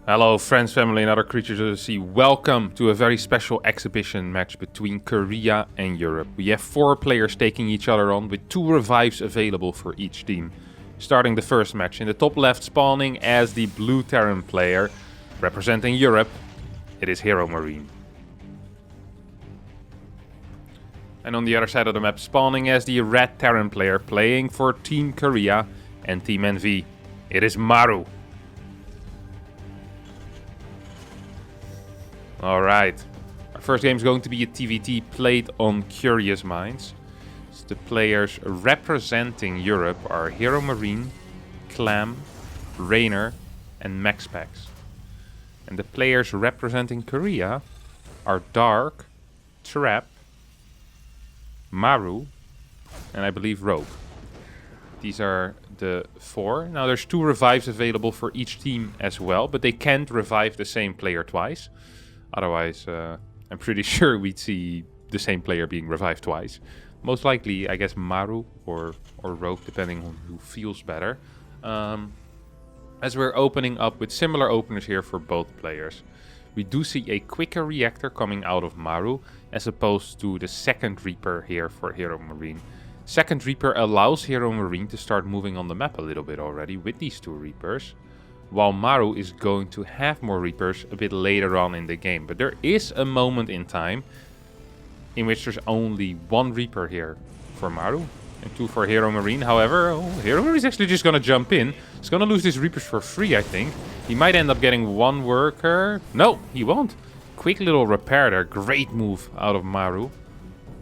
Hello friends, family and other creatures of the sea. Welcome to a very special exhibition match between Korea and Europe. We have 4 players taking each other on with 2 revives available for each team. Starting the first match, in the top left spawning as the blue Terran player, representing Europe, it is HeroMarine. And on the other side of the map, spawning as the red Terran player, playing for Team Korea and Team NV, it is Maru. Alright, our first game is going to be a TVT played on Curious Minds. So the players representing Europe are HeroMarine, Clem, Reynor and Maxpax. And the players representing Korea are Dark, Trap, Maru and I believe Rogue. These are the 4. Now there's 2 revives available for each team as well, but they can't revive the same player twice. Otherwise, I'm pretty sure we'd see the same player being revived twice. Most likely, I guess, Maru or Rogue, depending on who feels better. As we're opening up with similar openers here for both players. We do see a quicker reactor coming out of Maru, as opposed to the second Reaper here for HeroMarine. Second Reaper allows HeroMarine to start moving on the map a little bit already with these 2 Reapers. While Maru is going to have more Reapers a bit later on in the game. But there is a moment in time in which there's only 1 Reaper here for Maru and 2 for HeroMarine. However, HeroMarine is actually just going to jump in. He's going to lose his Reapers for free, I think. He might end up getting 1 worker. No, he won't. Quick little repair there. Great move out of Maru,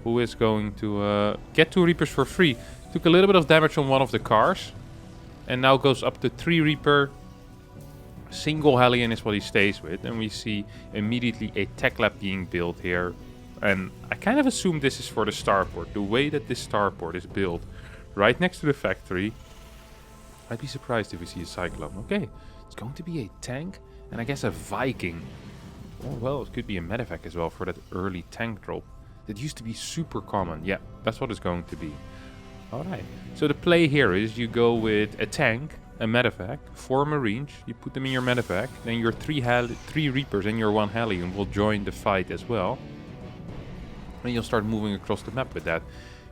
who is going to get 2 Reapers for free. Took a little bit of damage on one of the cars. And now goes up to 3 Reaper. Single Hellion is what he stays with, and we see immediately a tech lab being built here. And I kind of assume this is for the starport. The way that this starport is built, right next to the factory, I'd be surprised if we see a Cyclone. Okay, it's going to be a tank, and I guess a Viking. Oh well, it could be a medevac as well for that early tank drop. That used to be super common. Yeah, that's what it's going to be. Alright, so the play here is you go with a tank, a medevac, 4 marines, you put them in your medevac, then your 3 Reapers and your 1 Hellion will join the fight as well. And you'll start moving across the map with that.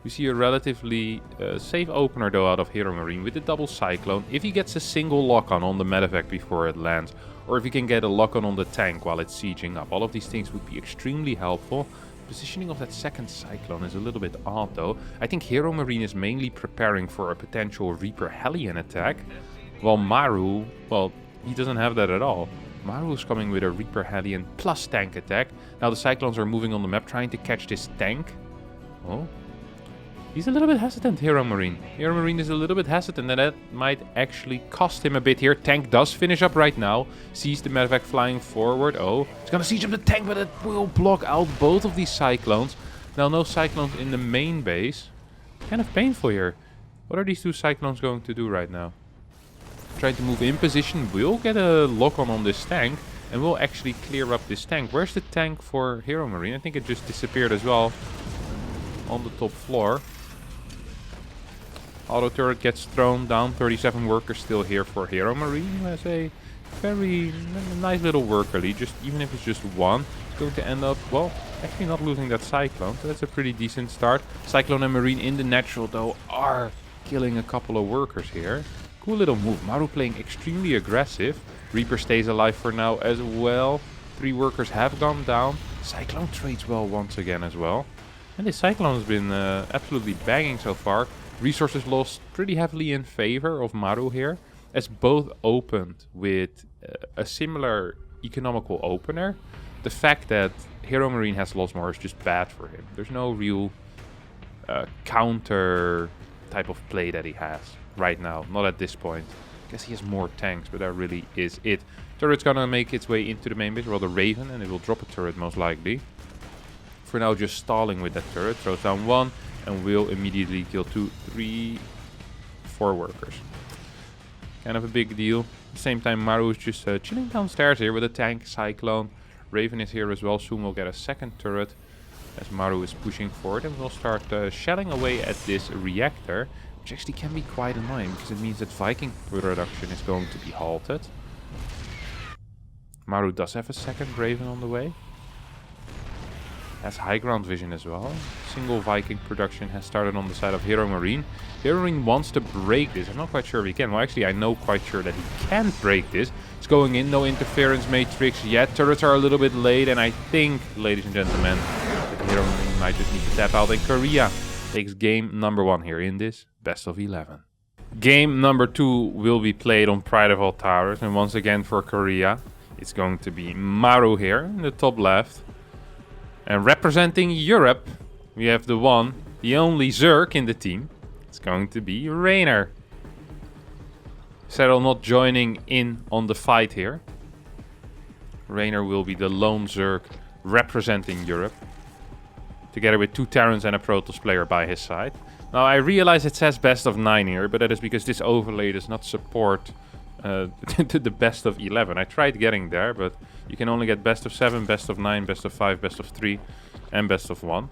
You see a relatively safe opener though out of HeroMarine with the double Cyclone. If he gets a single lock-on on the medevac before it lands, or if he can get a lock-on on the tank while it's sieging up, all of these things would be extremely helpful. Positioning of that second Cyclone is a little bit odd though. I think HeroMarine is mainly preparing for a potential Reaper Hellion attack. While Maru, well, he doesn't have that at all. Maru is coming with a Reaper Hellion plus tank attack. Now the Cyclones are moving on the map trying to catch this tank. Oh. He's a little bit hesitant, HeroMarine. HeroMarine is a little bit hesitant and that might actually cost him a bit here. Tank does finish up right now. Sees the medevac flying forward. Oh, he's gonna siege up the tank, but it will block out both of these Cyclones. Now no Cyclones in the main base. Kind of painful here. What are these 2 Cyclones going to do right now? Trying to move in position, will get a lock-on on this tank and will actually clear up this tank. Where's the tank for HeroMarine? I think it just disappeared as well on the top floor. Auto turret gets thrown down. 37 workers still here for HeroMarine, who has a very nice little worker lead. Just even if it's just 1, it's going to end up, well, actually not losing that Cyclone. So that's a pretty decent start. Cyclone and Marine in the natural though are killing a couple of workers here. Cool little move. Maru playing extremely aggressive. Reaper stays alive for now as well. 3 workers have gone down. Cyclone trades well once again as well. And this Cyclone has been absolutely banging so far. Resources lost pretty heavily in favor of Maru here. As both opened with a similar economical opener. The fact that HeroMarine has lost more is just bad for him. There's no real counter type of play that he has right now, not at this point. I guess he has more tanks, but that really is it. Turret's gonna make its way into the main base, or the Raven, and it will drop a turret most likely. For now, just stalling with that turret. Throws down 1 and will immediately kill 2, 3, 4 workers. Kind of a big deal. At the same time, Maru is just chilling downstairs here with a tank, Cyclone. Raven is here as well. Soon we'll get a second turret as Maru is pushing forward, and we'll start shelling away at this reactor, which actually can be quite annoying because it means that Viking production is going to be halted. Maru does have a second Raven on the way. Has high ground vision as well. Single Viking production has started on the side of HeroMarine. HeroMarine wants to break this. I'm not quite sure if he can. Well, actually, I know quite sure that he can break this. It's going in, no interference matrix yet. Turrets are a little bit late, and I think, ladies and gentlemen, that HeroMarine might just need to tap out. And Korea takes game number 1 here in this best of 11. Game number 2 will be played on Pride of All Towers, and once again for Korea, it's going to be Maru here in the top left. And representing Europe, we have the one, the only Zerg in the team. It's going to be Reynor. Serral not joining in on the fight here. Reynor will be the lone Zerg representing Europe, together with 2 Terrans and a Protoss player by his side. Now I realize it says best of 9 here, but that is because this overlay does not support the best of 11. I tried getting there, but you can only get best of 7, best of 9, best of 5, best of 3, and best of 1.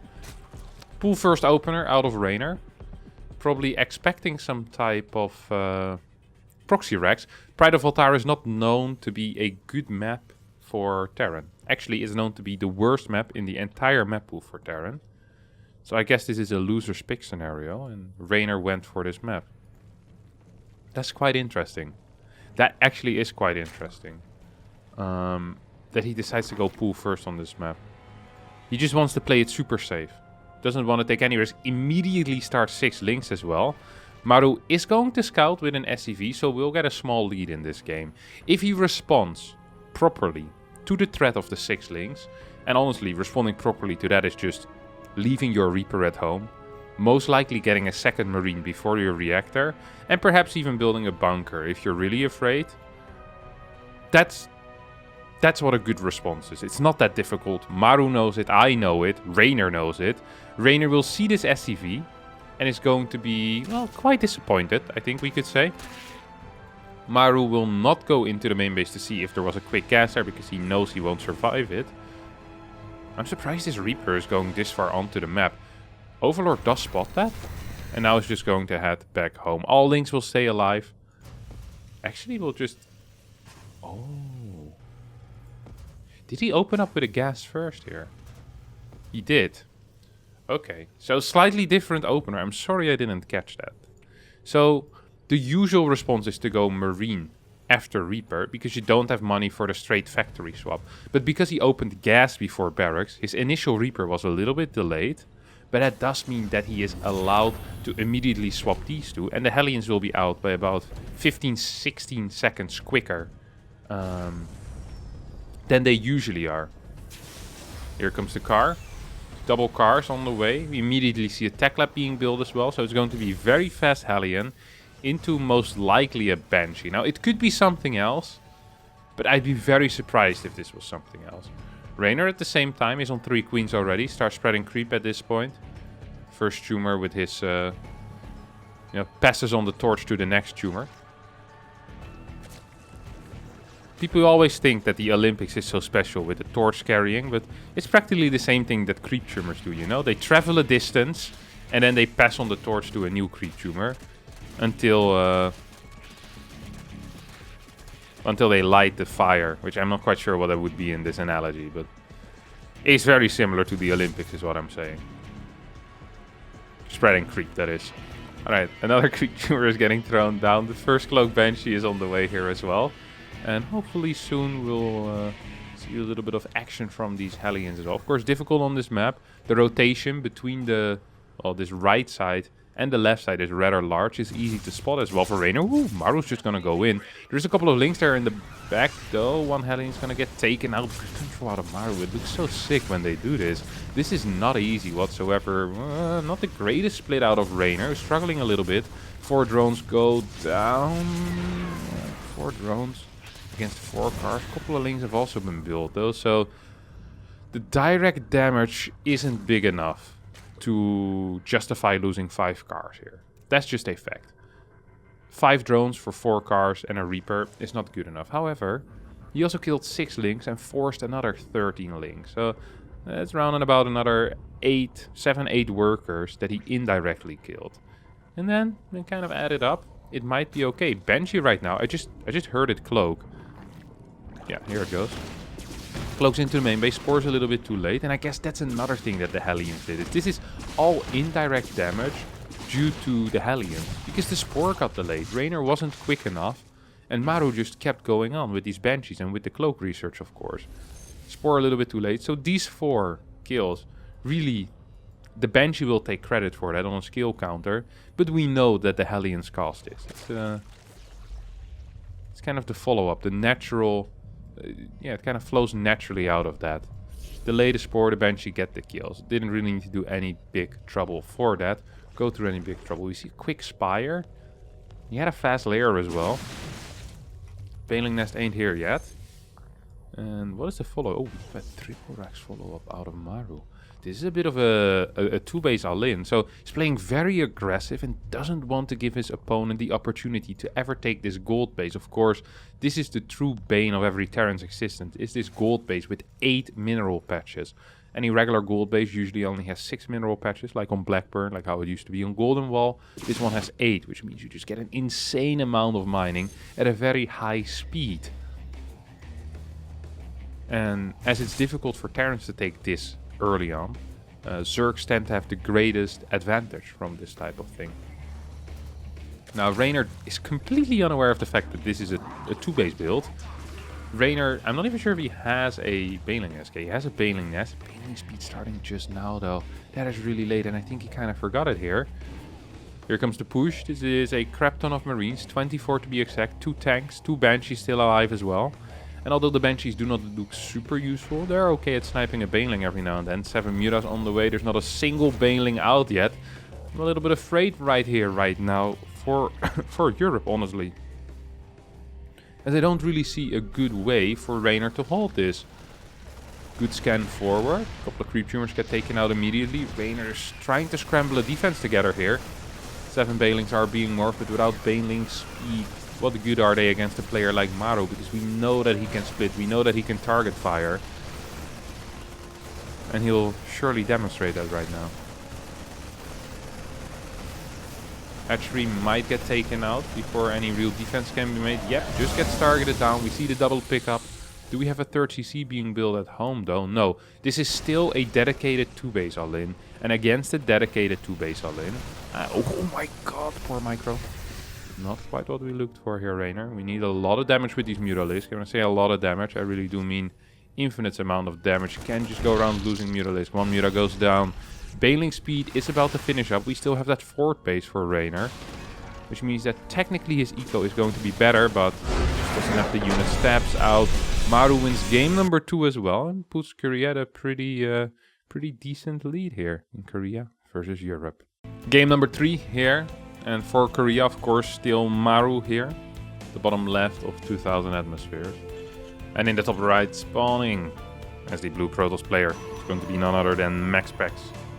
Pool first opener out of Reynor. Probably expecting some type of proxy racks. Pride of Altar is not known to be a good map for Terran. Actually, it's known to be the worst map in the entire map pool for Terran. So I guess this is a loser's pick scenario, and Reynor went for this map. That's quite interesting. That actually is quite interesting. That he decides to go pool first on this map. He just wants to play it super safe. Doesn't want to take any risk. Immediately start 6 links as well. Maru is going to scout with an SCV, so we'll get a small lead in this game. If he responds properly to the threat of the 6 links, and honestly, responding properly to that is just leaving your Reaper at home, most likely getting a second Marine before your reactor, and perhaps even building a bunker if you're really afraid. That's what a good response is. It's not that difficult. Maru knows it, I know it, Reynor knows it. Reynor will see this SCV and is going to be, well, quite disappointed, I think we could say. Maru will not go into the main base to see if there was a quick gas there because he knows he won't survive it. I'm surprised this Reaper is going this far onto the map. Overlord does spot that, and now is just going to head back home. All links will stay alive. Actually, we'll just... Oh. Did he open up with a gas first here? He did. Okay, so slightly different opener. I'm sorry I didn't catch that. So, the usual response is to go Marine after Reaper, because you don't have money for the straight factory swap. But because he opened gas before Barracks, his initial Reaper was a little bit delayed. But that does mean that he is allowed to immediately swap these two. And the Hellions will be out by about 15-16 seconds quicker than they usually are. Here comes the car. Double cars on the way. We immediately see a tech lab being built as well. So it's going to be very fast Hellion into most likely a Banshee. Now it could be something else, but I'd be very surprised if this was something else. Reynor at the same time is on 3 queens already. Starts spreading creep at this point. First tumor with his, passes on the torch to the next tumor. People always think that the Olympics is so special with the torch carrying, but it's practically the same thing that creep tumors do, you know? They travel a distance and then they pass on the torch to a new creep tumor until they light the fire, which I'm not quite sure what that would be in this analogy, but it's very similar to the Olympics is what I'm saying. Spreading creep, that is. Alright, another creep tumor is getting thrown down. The first Cloak Banshee is on the way here as well. And hopefully soon we'll see a little bit of action from these Hellions as well. Of course, difficult on this map. The rotation between this right side and the left side is rather large. It's easy to spot as well for Reynor. Ooh, Maru's just gonna go in. There's a couple of links there in the back though. One Hellion's gonna get taken out. Control out of Maru. It looks so sick when they do this. This is not easy whatsoever. Not the greatest split out of Reynor. Struggling a little bit. 4 drones go down. 4 drones against 4 cars. A couple of links have also been built though. So the direct damage isn't big enough to justify losing 5 cars here. That's just a fact. 5 drones for 4 cars and a Reaper is not good enough. However, he also killed 6 links and forced another 13 links. So that's round about another 7-8 workers that he indirectly killed. And then we kind of add it up. It might be okay. Banshee right now. I just heard it cloak. Yeah, here it goes. Cloaks into the main base, spores a little bit too late. And I guess that's another thing that the Hellions did. This is all indirect damage due to the Hellions. Because the spore got delayed. Reynor wasn't quick enough. And Maru just kept going on with these Banshees and with the cloak research, of course. Spore a little bit too late. So these 4 kills, really, the Banshee will take credit for that on a skill counter. But we know that the Hellions caused this. It's kind of the follow-up, the natural... yeah, it kind of flows naturally out of that. Delay the spore, the Banshee get the kills. Didn't really need to do any big trouble for that. Go through any big trouble. We see a quick Spire. He had a fast lair as well. Baneling Nest ain't here yet. And what is the follow? Oh, we've got triple Rax follow-up out of Maru. This is a bit of a 2-base all-in. So he's playing very aggressive and doesn't want to give his opponent the opportunity to ever take this gold base. Of course, this is the true bane of every Terran's existence. Is this gold base with 8 mineral patches. Any regular gold base usually only has 6 mineral patches, like on Blackburn, like how it used to be on Golden Wall. This one has 8, which means you just get an insane amount of mining at a very high speed. And as it's difficult for Terrans to take this early on, Zergs tend to have the greatest advantage from this type of thing. Now Reynor is completely unaware of the fact that this is a 2-base build. Reynor, I'm not even sure if he has a Baneling Nest. Okay, he has a Baneling Nest. Baneling speed starting just now though. That is really late and I think he kind of forgot it here. Here comes the push. This is a crap ton of Marines, 24 to be exact, 2 tanks, 2 Banshees still alive as well. And although the Banshees do not look super useful, they're okay at sniping a Baneling every now and then. 7 Mutas on the way, there's not a single Baneling out yet. I'm a little bit afraid right here, right now, for Europe, honestly. As I don't really see a good way for Reynor to hold this. Good scan forward, a couple of creep tumors get taken out immediately. Reynor is trying to scramble a defense together here. 7 Banelings are being morphed, but without Baneling speed, what good are they against a player like Maru? Because we know that he can split, we know that he can target fire. And he'll surely demonstrate that right now. Hatchery might get taken out before any real defense can be made. Yep, just gets targeted down. We see the double pickup. Do we have a 3rd CC being built at home though? No. This is still a dedicated 2-base all-in. And against a dedicated 2-base all-in... oh my god, poor micro. Not quite what we looked for here, Reynor. We need a lot of damage with these Mutalisks. When I say a lot of damage, I really do mean infinite amount of damage. You can't just go around losing Mutalisk. 1 Muta goes down. Baneling speed is about to finish up. We still have that 4th base for Reynor. Which means that technically his eco is going to be better, but just doesn't have the unit stabs out. Maru wins game number 2 as well and puts Korea at a pretty decent lead here in Korea versus Europe. Game number 3 here. And for Korea, of course, still Maru here. The bottom left of 2000 atmospheres. And in the top right, spawning as the Blue Protoss player. It's going to be none other than Maxpax,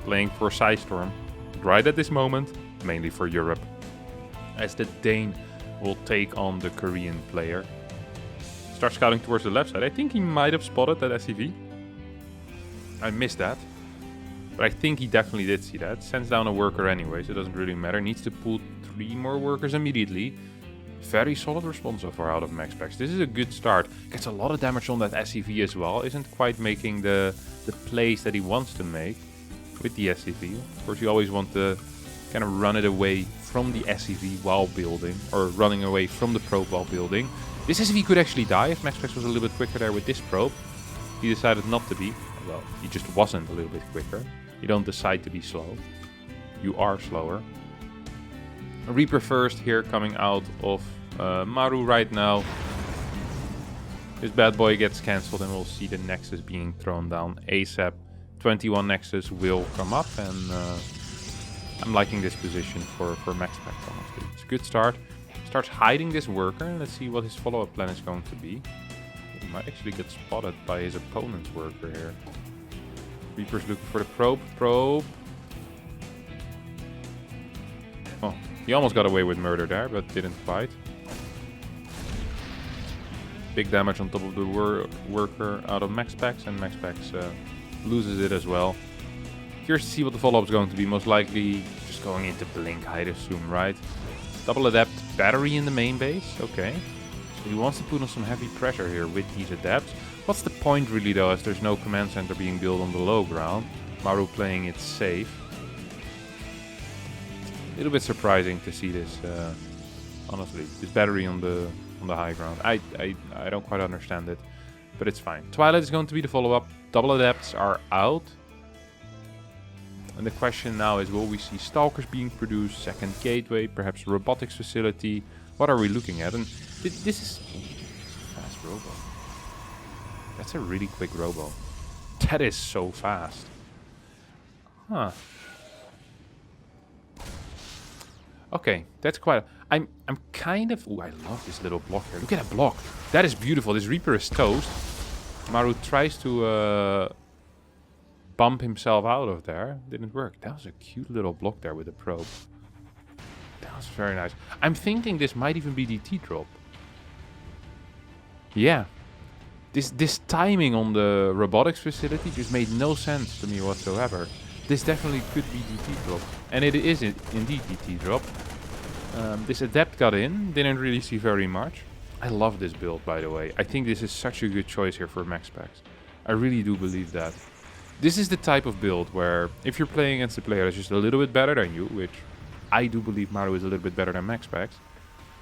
playing for Psystorm. Right at this moment, mainly for Europe. As the Dane will take on the Korean player. Start scouting towards the left side. I think he might have spotted that SCV. I missed that. But I think he definitely did see that. Sends down a worker anyway, so it doesn't really matter. Needs to pull 3 more workers immediately. Very solid response so far out of Maxpax. This is a good start. Gets a lot of damage on that SCV as well. Isn't quite making the plays that he wants to make with the SCV. Of course, you always want to kind of run it away from the SCV while building. Or running away from the probe while building. This SCV could actually die if Maxpax was a little bit quicker there with this probe. He decided not to be. Well, he just wasn't a little bit quicker. You don't decide to be slow. You are slower. A Reaper first here coming out of Maru right now. This bad boy gets cancelled and we'll see the Nexus being thrown down ASAP. 21 Nexus will come up and I'm liking this position for Maxpax, honestly. It's a good start. Starts hiding this worker. Let's see what his follow-up plan is going to be. He might actually get spotted by his opponent's worker here. Reaper's looking for the probe. Probe. Oh, he almost got away with murder there, but didn't quite. Big damage on top of the worker out of Maxpax, and Maxpax loses it as well. Curious to see what the follow-up is going to be. Most likely just going into Blink, I'd assume, right? Double Adept battery in the main base. Okay. So he wants to put on some heavy pressure here with these adepts. What's the point really though, as there's no command center being built on the low ground? Maru playing it safe. A little bit surprising to see this, honestly. This battery on the high ground. I don't quite understand it, but it's fine. Twilight is going to be the follow-up. Double adepts are out. And the question now is, will we see stalkers being produced, second gateway, perhaps a robotics facility? What are we looking at? And this is fast robo. That's a really quick robo. That is so fast. Huh. Okay, that's quite... I'm kind of... Ooh, I love this little block here. Look at that block. That is beautiful. This Reaper is toast. Maru tries to bump himself out of there. Didn't work. That was a cute little block there with a probe. That was very nice. I'm thinking this might even be DT drop. Yeah. This timing on the robotics facility just made no sense to me whatsoever. This definitely could be DT drop. And it is indeed DT drop. This adept got in. Didn't really see very much. I love this build, by the way. I think this is such a good choice here for Maxpax. I really do believe that. This is the type of build where if you're playing against a player that's just a little bit better than you, which I do believe Maru is a little bit better than Maxpax,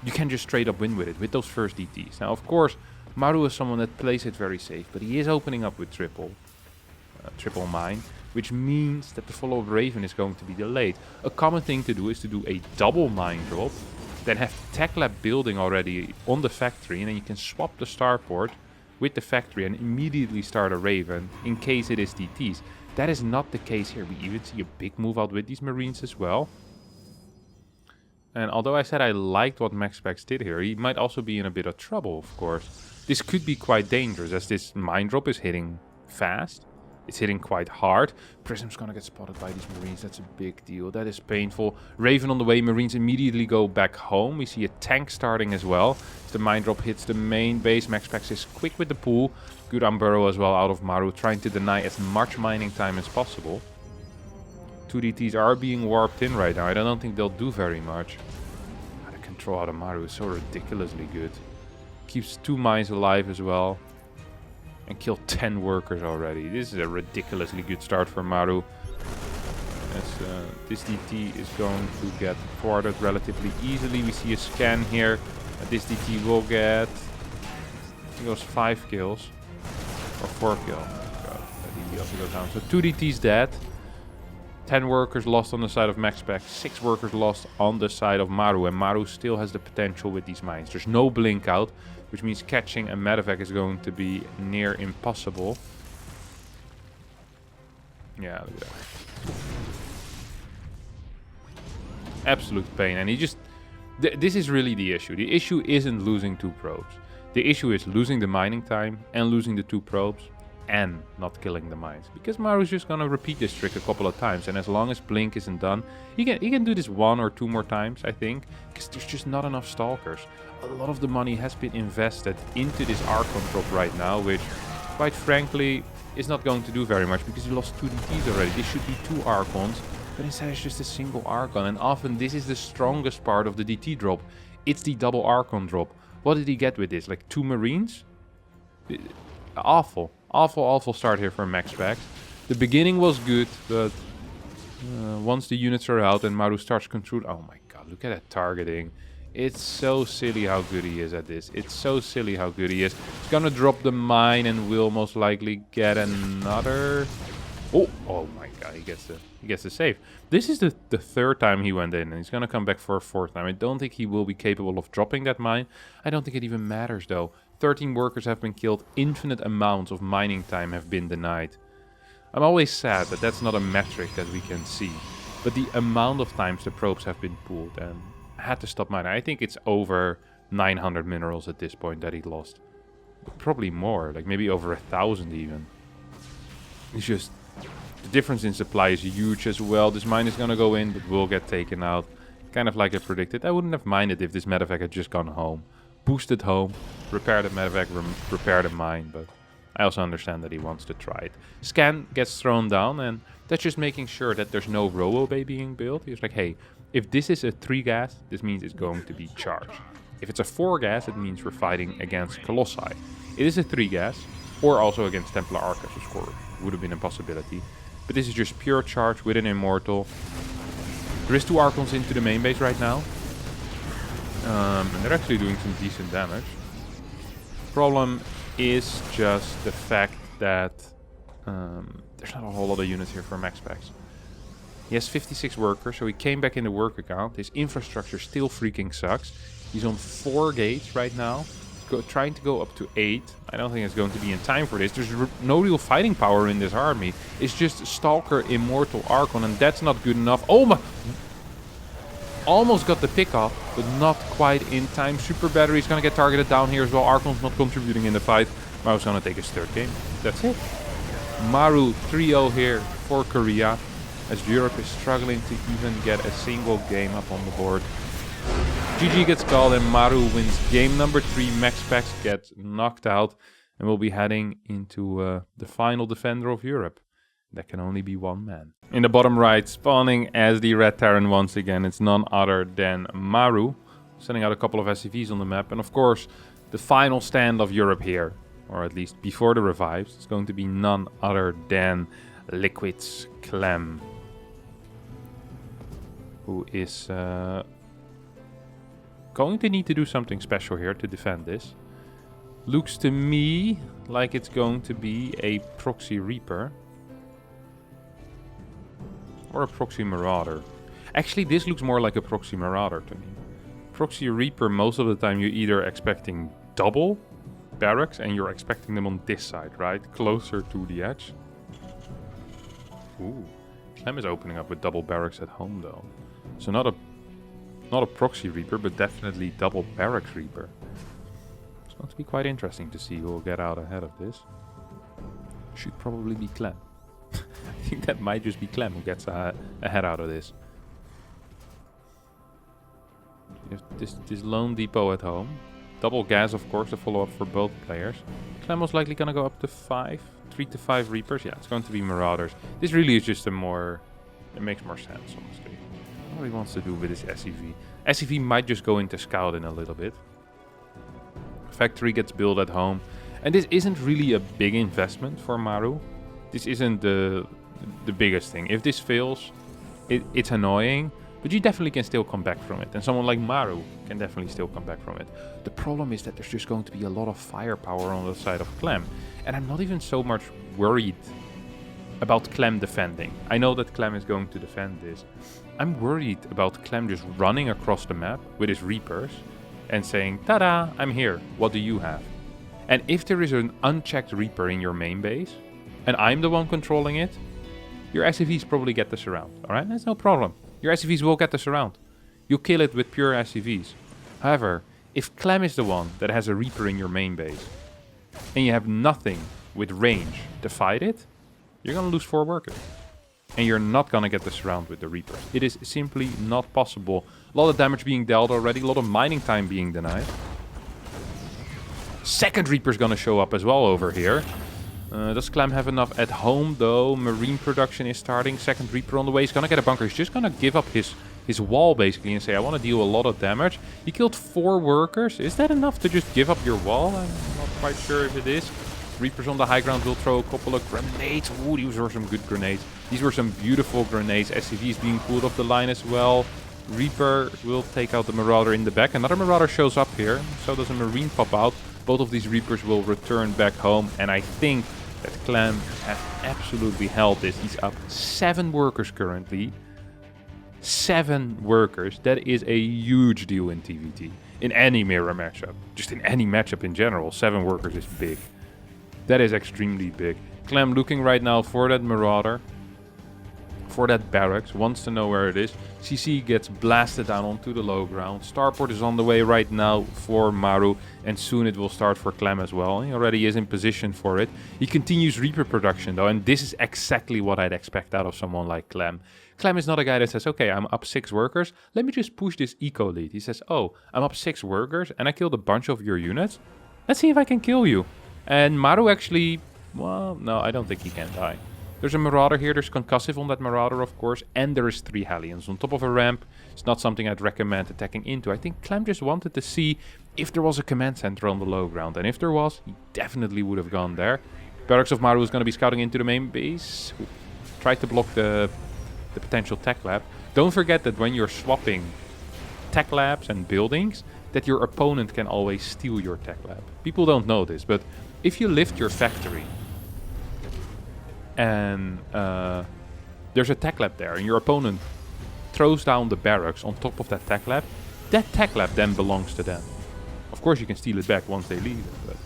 you can just straight up win with it, with those first DTs. Now, of course, Maru is someone that plays it very safe, but he is opening up with triple mine, which means that the follow-up Raven is going to be delayed. A common thing to do is to do a double mine drop, then have Tech Lab building already on the factory, and then you can swap the starport with the factory and immediately start a Raven in case it is DTs. That is not the case here. We even see a big move out with these Marines as well. And although I said I liked what Maxpax did here, he might also be in a bit of trouble, of course. This could be quite dangerous as this mine drop is hitting fast. It's hitting quite hard. Prism's gonna get spotted by these Marines. That's a big deal. That is painful. Raven on the way. Marines immediately go back home. We see a tank starting as well. As the mine drop hits the main base, Maxpax is quick with the pool. Good Unburrow as well out of Maru, trying to deny as much mining time as possible. 2 DTs are being warped in right now. I don't think they'll do very much. The control out of Maru is so ridiculously good. Keeps 2 mines alive as well. And killed 10 workers already. This is a ridiculously good start for Maru. As this DT is going to get thwarted relatively easily. We see a scan here. This DT will get... I think it was 5 kills. Or 4 kills. Oh God, he also goes down. So 2 DTs dead. 10 workers lost on the side of Maxpax. 6 workers lost on the side of Maru. And Maru still has the potential with these mines. There's no blink out, which means catching a medevac is going to be near impossible. Yeah, look at that. Absolute pain. And he just... this is really the issue. The issue isn't losing 2 probes. The issue is losing the mining time and losing the 2 probes and not killing the mines. Because Maru's just gonna repeat this trick a couple of times, and as long as blink isn't done, he can do this 1 or 2 more times, I think, because there's just not enough stalkers. A lot of the money has been invested into this Archon drop right now, which, quite frankly, is not going to do very much because he lost 2 DTs already. This should be 2 Archons, but instead it's just a single Archon, and often this is the strongest part of the DT drop. It's the double Archon drop. What did he get with this? Like 2 Marines? Awful. Awful start here for Maxpax. The beginning was good, but once the units are out and Maru starts control... Oh my god, look at that targeting. It's so silly how good he is at this. It's so silly how good he is. He's gonna drop the mine and will most likely get another... Oh my god, he gets the save. This is the 3rd time he went in, and he's gonna come back for a 4th time. I don't think he will be capable of dropping that mine. I don't think it even matters though. 13 workers have been killed. Infinite amounts of mining time have been denied. I'm always sad that that's not a metric that we can see. But the amount of times the probes have been pulled, and I had to stop mining. I think it's over 900 minerals at this point that he lost. Probably more, like maybe over 1,000 even. It's just... the difference in supply is huge as well. This mine is gonna go in, but will get taken out. Kind of like I predicted. I wouldn't have minded if this medevac had just gone home. Boosted home, repair the medevac, repair the mine, but I also understand that he wants to try it. Scan gets thrown down, and that's just making sure that there's no robo bay being built. He's like, hey, if this is a 3 gas, this means it's going to be charged. If it's a 4 gas, it means we're fighting against Colossi. It is a 3 gas, or also against Templar Archers, of course. Would have been a possibility. But this is just pure charge with an Immortal. There is 2 Archons into the main base right now. And they're actually doing some decent damage. Problem is just the fact that there's not a whole lot of units here for Maxpax. He has 56 workers, so he came back in the work account. His infrastructure still freaking sucks. He's on 4 gates right now. Trying to go up to 8. I don't think it's going to be in time for this. There's no real fighting power in this army. It's just Stalker, Immortal, Archon, and that's not good enough. Oh my! Almost got the pick off, but not quite in time. Super Battery is going to get targeted down here as well. Archon's not contributing in the fight. Maru's going to take his 3rd game. That's it. Maru 3-0 here for Korea, as Europe is struggling to even get a single game up on the board. GG gets called and Maru wins game number 3. Maxpax gets knocked out and will be heading into the final defender of Europe. That can only be one man. In the bottom right, spawning as the Red Terran once again, it's none other than Maru. Sending out a couple of SCVs on the map. And of course, the final stand of Europe here, or at least before the revives, it's going to be none other than Liquid's Clem, who is going to need to do something special here to defend this. Looks to me like it's going to be a Proxy Reaper. Or a Proxy Marauder. Actually, this looks more like a Proxy Marauder to me. Proxy Reaper, most of the time you're either expecting double barracks and you're expecting them on this side, right? Closer to the edge. Ooh. Clem is opening up with double barracks at home though. So not a Proxy Reaper, but definitely double Barracks Reaper. It's going to be quite interesting to see who will get out ahead of this. Should probably be Clem. I think that might just be Clem who gets ahead out of this. You have this lone depot at home. Double gas, of course, to follow up for both players. Clem was likely going to go up to 5. 3 to 5 Reapers. Yeah, it's going to be Marauders. This really is just a more... It makes more sense, honestly. What he wants to do with his SCV. SCV might just go into Scout in a little bit. Factory gets built at home. And this isn't really a big investment for Maru. This isn't the biggest thing. If this fails, it's annoying. But you definitely can still come back from it. And someone like Maru can definitely still come back from it. The problem is that there's just going to be a lot of firepower on the side of Clem. And I'm not even so much worried about Clem defending. I know that Clem is going to defend this. I'm worried about Clem just running across the map with his Reapers and saying, "Ta-da, I'm here. What do you have?" And if there is an unchecked Reaper in your main base, and I'm the one controlling it, your SCVs probably get the surround. Alright, that's no problem. Your SCVs will get the surround. You kill it with pure SCVs. However, if Clem is the one that has a Reaper in your main base, and you have nothing with range to fight it, you're gonna lose 4 workers. And you're not gonna get the surround with the Reapers. It is simply not possible. A lot of damage being dealt already, a lot of mining time being denied. Second Reaper's gonna show up as well over here. Does Clem have enough at home though? Marine production is starting. Second Reaper on the way. He's gonna get a bunker. He's just gonna give up his wall basically and say, I want to deal a lot of damage. He killed 4 workers. Is that enough to just give up your wall? I'm not quite sure if it is. Reapers on the high ground will throw a couple of grenades. Ooh, these were some good grenades. These were some beautiful grenades. SCVs being pulled off the line as well. Reaper will take out the Marauder in the back. Another Marauder shows up here. So does a Marine pop out. Both of these Reapers will return back home. And I think that Clem has absolutely held this. He's up 7 workers currently. 7 workers. That is a huge deal in TVT. In any mirror matchup. Just in any matchup in general. 7 workers is big. That is extremely big. Clem looking right now for that Marauder. For that barracks. Wants to know where it is. CC gets blasted down onto the low ground. Starport is on the way right now for Maru. And soon it will start for Clem as well. He already is in position for it. He continues Reaper production though. And this is exactly what I'd expect out of someone like Clem. Clem is not a guy that says, okay, I'm up 6 workers. Let me just push this eco lead. He says, oh, I'm up 6 workers and I killed a bunch of your units. Let's see if I can kill you. And Maru actually, well, no, I don't think he can die. There's a Marauder here. There's Concussive on that Marauder, of course. And there is 3 Hellions on top of a ramp. It's not something I'd recommend attacking into. I think Clem just wanted to see if there was a command center on the low ground. And if there was, he definitely would have gone there. Barracks of Maru is going to be scouting into the main base. Tried to block the potential tech lab. Don't forget that when you're swapping tech labs and buildings, that your opponent can always steal your tech lab. People don't know this, but if you lift your factory and there's a tech lab there and your opponent throws down the barracks on top of that tech lab then belongs to them. Of course you can steal it back once they leave it, but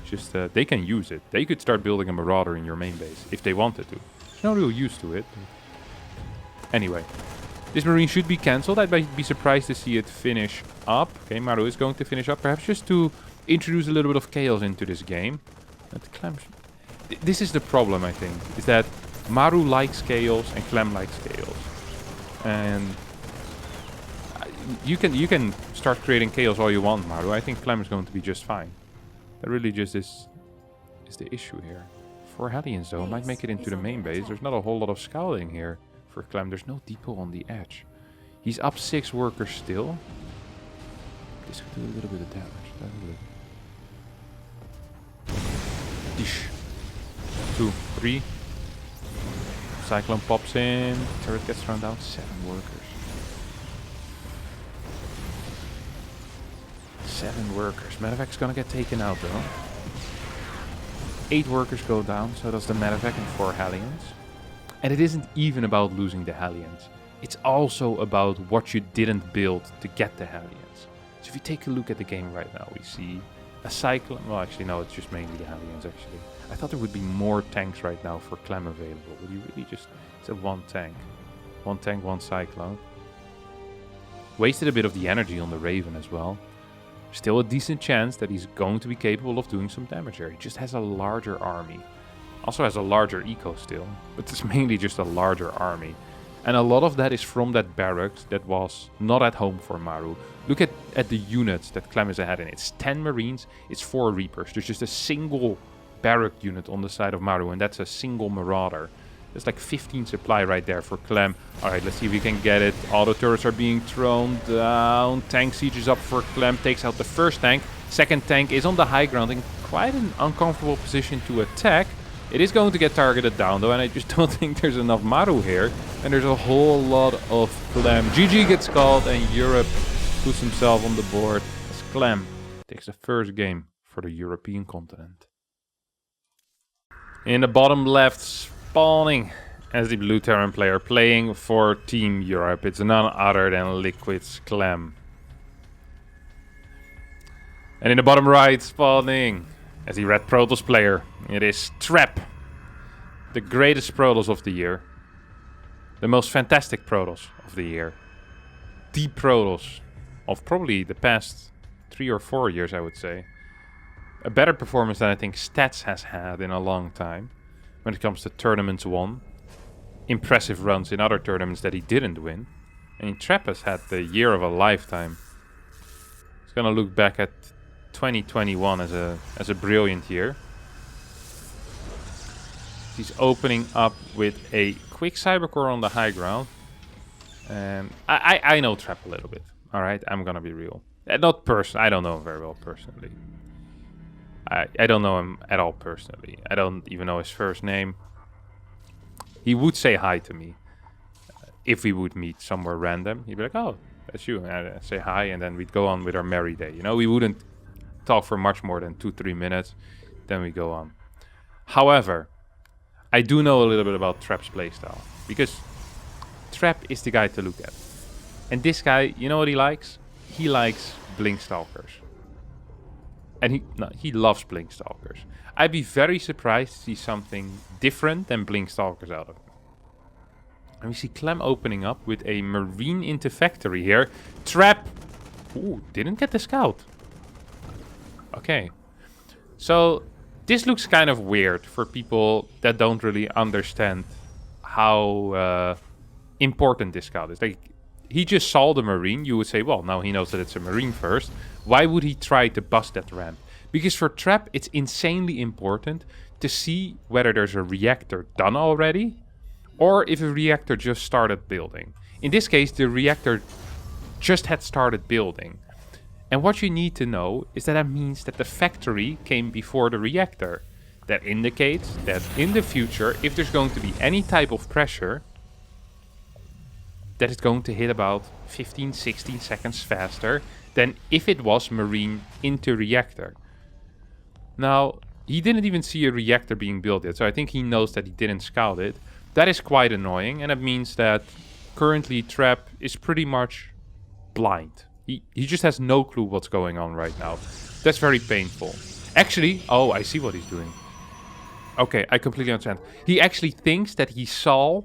just they can use it. They could start building a Marauder in your main base if they wanted to. There's no real use to it. Anyway, this Marine should be cancelled. I'd be surprised to see it finish up. Okay, Maru is going to finish up, perhaps just to introduce a little bit of chaos into this game. This is the problem, I think, is that Maru likes chaos and Clem likes chaos. And you can start creating chaos all you want, Maru. I think Clem is going to be just fine. That really just is the issue here. 4 Hellions though might make it into the main base. There's not a whole lot of scouting here for Clem. There's no depot on the edge. He's up 6 workers still. This could do a little bit of damage. Dish. 2, 3. Cyclone pops in. Turret gets thrown down. 7 workers. 7 workers. Medevac's gonna get taken out though. 8 workers go down, so does the Medevac and 4 Hellions. And it isn't even about losing the Hellions. It's also about what you didn't build to get the Hellions. So if you take a look at the game right now, we see a Cyclone. Well, actually, no, it's just mainly the Hellions, actually. I thought there would be more tanks right now for Clem available. Would you really just... It's a 1 tank. 1 tank, 1 Cyclone. Wasted a bit of the energy on the Raven as well. Still a decent chance that he's going to be capable of doing some damage here. He just has a larger army. Also has a larger eco still, but it's mainly just a larger army. And a lot of that is from that barracks that was not at home for Maru. Look at the units that Clem is ahead in. It's 10 Marines, it's 4 Reapers. There's just a single barrack unit on the side of Maru, and that's a single Marauder. There's like 15 supply right there for Clem. Alright, let's see if we can get it. Auto turrets are being thrown down. Tank siege is up for Clem. Takes out the first tank. Second tank is on the high ground in quite an uncomfortable position to attack. It is going to get targeted down though, and I just don't think there's enough Maru here. And there's a whole lot of Clem. GG gets called and Europe puts himself on the board as Clem takes the first game for the European continent. In the bottom left, spawning as the blue Terran player playing for Team Europe. It's none other than Liquid's Clem. And in the bottom right, spawning as the red Protoss player, it is Trap. The greatest Protoss of the year. The most fantastic Protoss of the year. The Protoss of probably the past 3 or 4 years, I would say. A better performance than I think Stats has had in a long time. When it comes to tournaments won. Impressive runs in other tournaments that he didn't win. And Trap has had the year of a lifetime. He's gonna look back at 2021 as a brilliant year. He's opening up with a quick Cybercore on the high ground. And I know Trap a little bit. Alright, I'm gonna be real. Not personally, I don't know him very well personally. I don't know him at all personally. I don't even know his first name. He would say hi to me. If we would meet somewhere random. He'd be like, oh, that's you. And I'd say hi and then we'd go on with our merry day. You know, we wouldn't talk for much more than 2-3 minutes. Then we go on. However, I do know a little bit about Trap's playstyle. Because Trap is the guy to look at. And this guy, you know what he likes? He likes Blink Stalkers. And he loves Blink Stalkers. I'd be very surprised to see something different than Blink Stalkers out of him. And we see Clem opening up with a Marine into factory here. Trap! Ooh, didn't get the scout. Okay. So, this looks kind of weird for people that don't really understand how important this scout is. Like, he just saw the Marine. You would say, well, now he knows that it's a Marine first. Why would he try to bust that ramp? Because for Trap, it's insanely important to see whether there's a reactor done already, or if a reactor just started building. In this case, the reactor just had started building. And what you need to know is that means that the factory came before the reactor. That indicates that in the future, if there's going to be any type of pressure, that it's going to hit about 15, 16 seconds faster than if it was marine into reactor. Now, he didn't even see a reactor being built yet, so I think he knows that he didn't scout it. That is quite annoying, and it means that currently Trap is pretty much blind. He just has no clue what's going on right now. That's very painful. Actually, oh, I see what he's doing. Okay, I completely understand. He actually thinks that he saw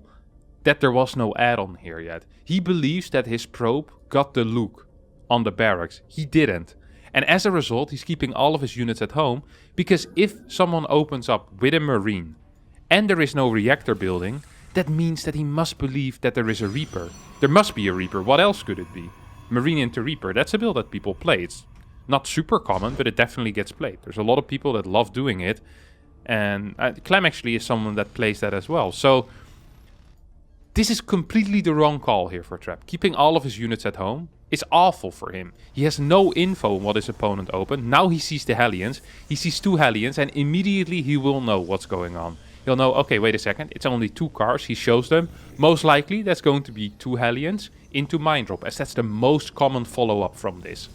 that there was no add-on here yet. He believes that his probe got the look on the barracks. He didn't. And as a result, he's keeping all of his units at home, because if someone opens up with a marine and there is no reactor building, that means that he must believe that there is a Reaper. There must be a Reaper. What else could it be? Marine into Reaper. That's a build that people play. It's not super common, but it definitely gets played. There's a lot of people that love doing it. And Clem actually is someone that plays that as well. So this is completely the wrong call here for Trap. Keeping all of his units at home is awful for him. He has no info on what his opponent opened. Now he sees the Hellions. He sees 2 Hellions, and immediately he will know what's going on. He'll know, okay, wait a second, it's only 2 cars. He shows them. Most likely that's going to be 2 Hellions into Mine Drop, as that's the most common follow-up from this.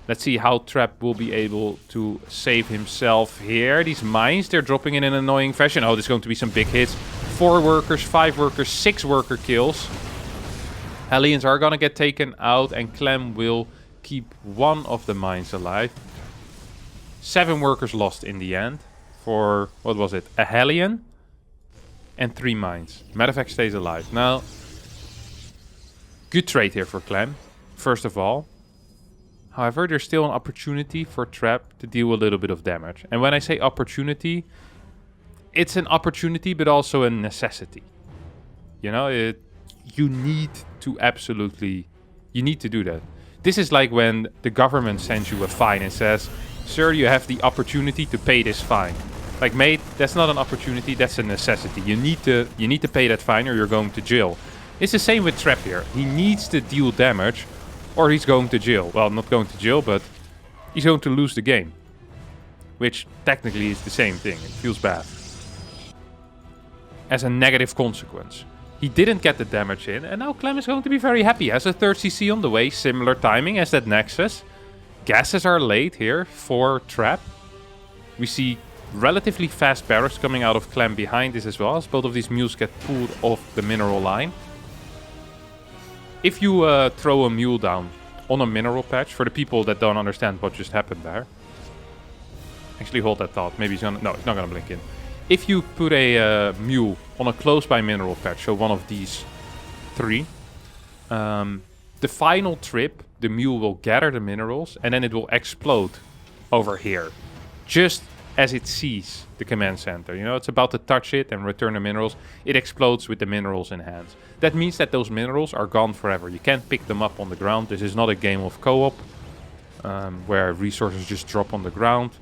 Let's see how Trap will be able to save himself here. These mines, they're dropping in an annoying fashion. Oh, there's going to be some big hits. 4 workers, 5 workers, 6 worker kills. Hellions are going to get taken out, and Clem will keep 1 of the mines alive. 7 workers lost in the end for, what was it, a Hellion and 3 mines. Medivac stays alive. Now, good trade here for Clem, first of all. However, there's still an opportunity for Trap to deal a little bit of damage. And when I say opportunity, it's an opportunity, but also a necessity. You know, you need to absolutely, you need to do that. This is like when the government sends you a fine and says, sir, you have the opportunity to pay this fine. Like, mate, that's not an opportunity, that's a necessity. You need to pay that fine or you're going to jail. It's the same with Trap here. He needs to deal damage or he's going to jail. Well, not going to jail, but he's going to lose the game. Which technically is the same thing. It feels bad. As a negative consequence. He didn't get the damage in, and now Clem is going to be very happy. He has a 3rd CC on the way, similar timing as that Nexus. Gases are late here for Trap. We see relatively fast barracks coming out of Clem behind this as well, as both of these mules get pulled off the mineral line. If you throw a mule down on a mineral patch, for the people that don't understand what just happened there. Actually, hold that thought. Maybe he's gonna... No, he's not gonna blink in. If you put a mule on a close-by mineral patch, so one of these 3, the final trip, the mule will gather the minerals and then it will explode over here. Just as it sees the command center. You know, it's about to touch it and return the minerals. It explodes with the minerals in hand. That means that those minerals are gone forever. You can't pick them up on the ground. This is not a game of co-op where resources just drop on the ground.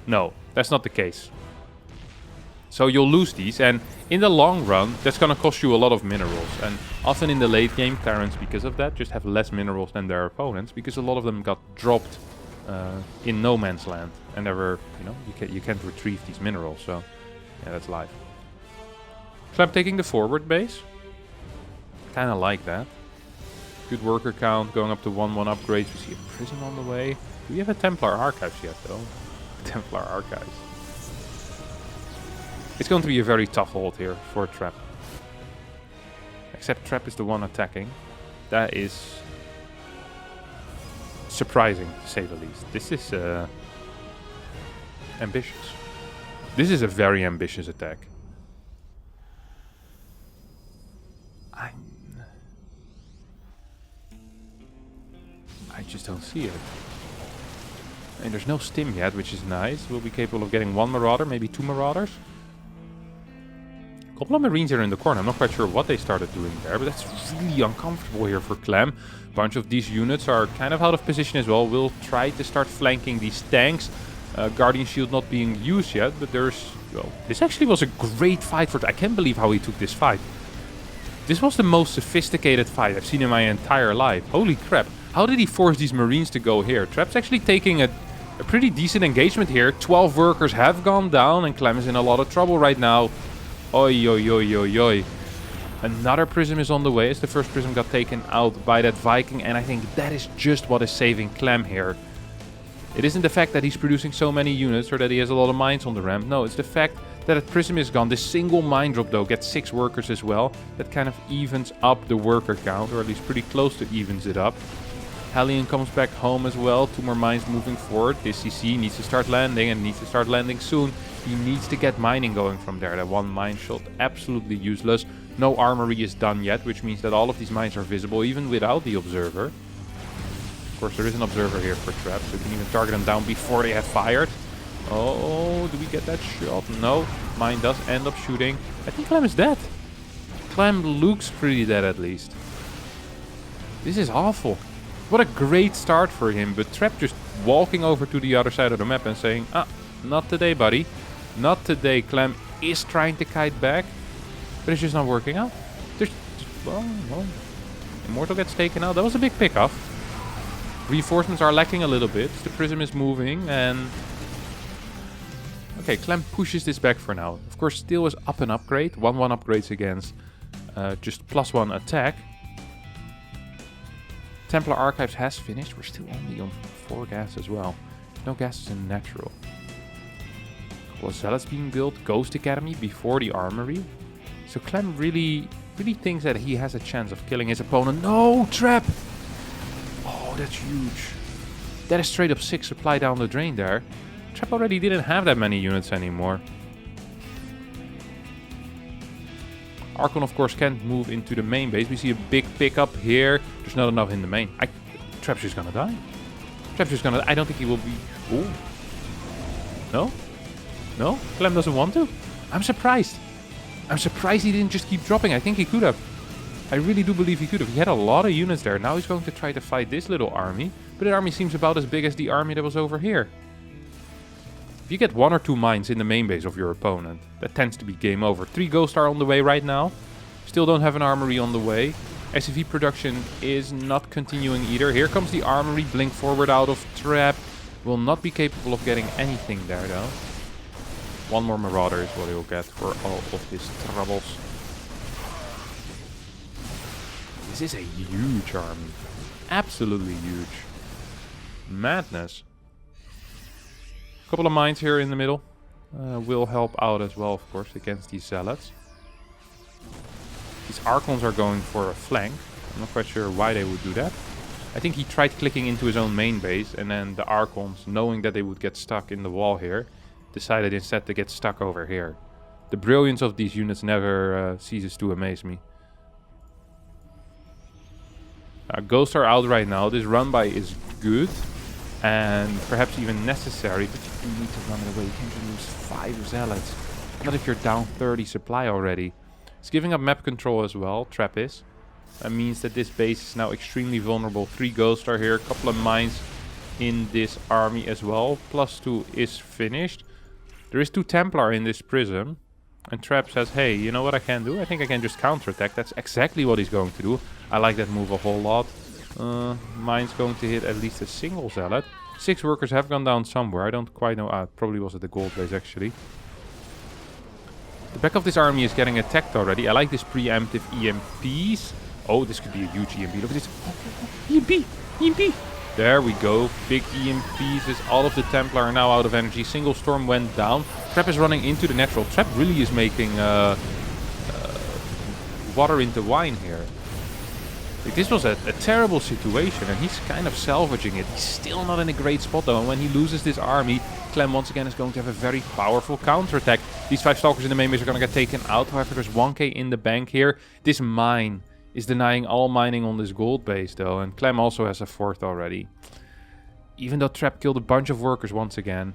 No, that's not the case. So you'll lose these, and in the long run, that's going to cost you a lot of minerals. And often in the late game, Terrans, because of that, just have less minerals than their opponents, because a lot of them got dropped in no man's land, and they were, you know, you can't retrieve these minerals. So yeah, that's life. So I'm taking the forward base. Kind of like that. Good worker count, going up to 1-1 upgrades. We see a prison on the way. Do we have a Templar Archives yet, though? Templar Archives. It's going to be a very tough hold here for Trap. Except Trap is the one attacking. That is surprising, to say the least. This is ambitious. This is a very ambitious attack. I just don't see it. And there's no stim yet, which is nice. We'll be capable of getting 1 Marauder, maybe 2 Marauders. A couple of Marines are in the corner. I'm not quite sure what they started doing there, but that's really uncomfortable here for Clem. A bunch of these units are kind of out of position as well. We'll try to start flanking these tanks. Guardian Shield not being used yet, but there's... Well, this actually was a great fight for... I can't believe how he took this fight. This was the most sophisticated fight I've seen in my entire life. Holy crap. How did he force these Marines to go here? Trap's actually taking a pretty decent engagement here. 12 workers have gone down and Clem is in a lot of trouble right now. Oi, oi, oi, oi, oi. Another prism is on the way as the first prism got taken out by that Viking. And I think that is just what is saving Clem here. It isn't the fact that he's producing so many units or that he has a lot of mines on the ramp. No, it's the fact that a prism is gone. This single mine drop though gets 6 workers as well. That kind of evens up the worker count, or at least pretty close to evens it up. Hellion comes back home as well. 2 more mines moving forward. This CC needs to start landing and needs to start landing soon. He needs to get mining going from there. That 1 mine shot, absolutely useless. No armory is done yet, which means that all of these mines are visible even without the observer. Of course, there is an observer here for traps, so we can even target them down before they have fired. Oh, do we get that shot? No. Mine does end up shooting. I think Clem is dead. Clem looks pretty dead at least. This is awful. What a great start for him, but Trap just walking over to the other side of the map and saying, ah, not today, buddy. Not today. Clem is trying to kite back, but it's just not working out. Well, Immortal gets taken out. That was a big pickoff. Reinforcements are lacking a little bit. The prism is moving and... Okay, Clem pushes this back for now. Of course, still is up an upgrade. 1-1 upgrades against just +1 attack. Templar Archives has finished. We're still only on 4 gas as well. No gases in natural. Couple of zealots being built. Ghost Academy before the armory. So Clem really thinks that he has a chance of killing his opponent. No! Trap! Oh, that's huge. That is straight up 6 supply down the drain there. Trap already didn't have that many units anymore. Archon, of course, can't move into the main base. We see a big pickup here. There's not enough in the main. Trap's just gonna die. Trap's just gonna... I don't think he will be... Ooh. No? No? Clem doesn't want to? I'm surprised. I'm surprised he didn't just keep dropping. I think he could have. I really do believe he could have. He had a lot of units there. Now he's going to try to fight this little army. But the army seems about as big as the army that was over here. If you get 1 or 2 mines in the main base of your opponent, that tends to be game over. 3 Ghosts are on the way right now. Still don't have an armory on the way. SCV production is not continuing either. Here comes the armory. Blink forward out of Trap. Will not be capable of getting anything there though. 1 more Marauder is what he'll get for all of his troubles. This is a huge army. Absolutely huge. Madness. Couple of mines here in the middle will help out as well, of course, against these zealots. These Archons are going for a flank. I'm not quite sure why they would do that. I think he tried clicking into his own main base, and then the Archons, knowing that they would get stuck in the wall here, decided instead to get stuck over here. The brilliance of these units never ceases to amaze me. Ghosts are out right now. This run by is good. And perhaps even necessary, but you do need to run it away. You can't just lose 5 zealots. Not if you're down 30 supply already. It's giving up map control as well, Trap is. That means that this base is now extremely vulnerable. 3 Ghosts are here, a couple of mines in this army as well. +2 is finished. There is 2 Templar in this prism. And Trap says, hey, you know what I can do? I think I can just counterattack. That's exactly what he's going to do. I like that move a whole lot. Mine's going to hit at least a single zealot. 6 workers have gone down somewhere. I don't quite know. It probably was at the gold base actually. The back of this army is getting attacked already. I like this preemptive EMPs. Oh, this could be a huge EMP. Look at this. EMP! EMP! There we go. Big EMPs as all of the Templar are now out of energy. Single storm went down. Trap is running into the natural. Trap really is making water into wine here. This was a terrible situation and he's kind of salvaging it. He's still not in a great spot though, and when he loses this army, Clem once again is going to have a very powerful counterattack. These 5 Stalkers in the main base are going to get taken out. However, there's 1k in the bank here. This mine is denying all mining on this gold base though, and Clem also has a 4th already. Even though Trap killed a bunch of workers once again,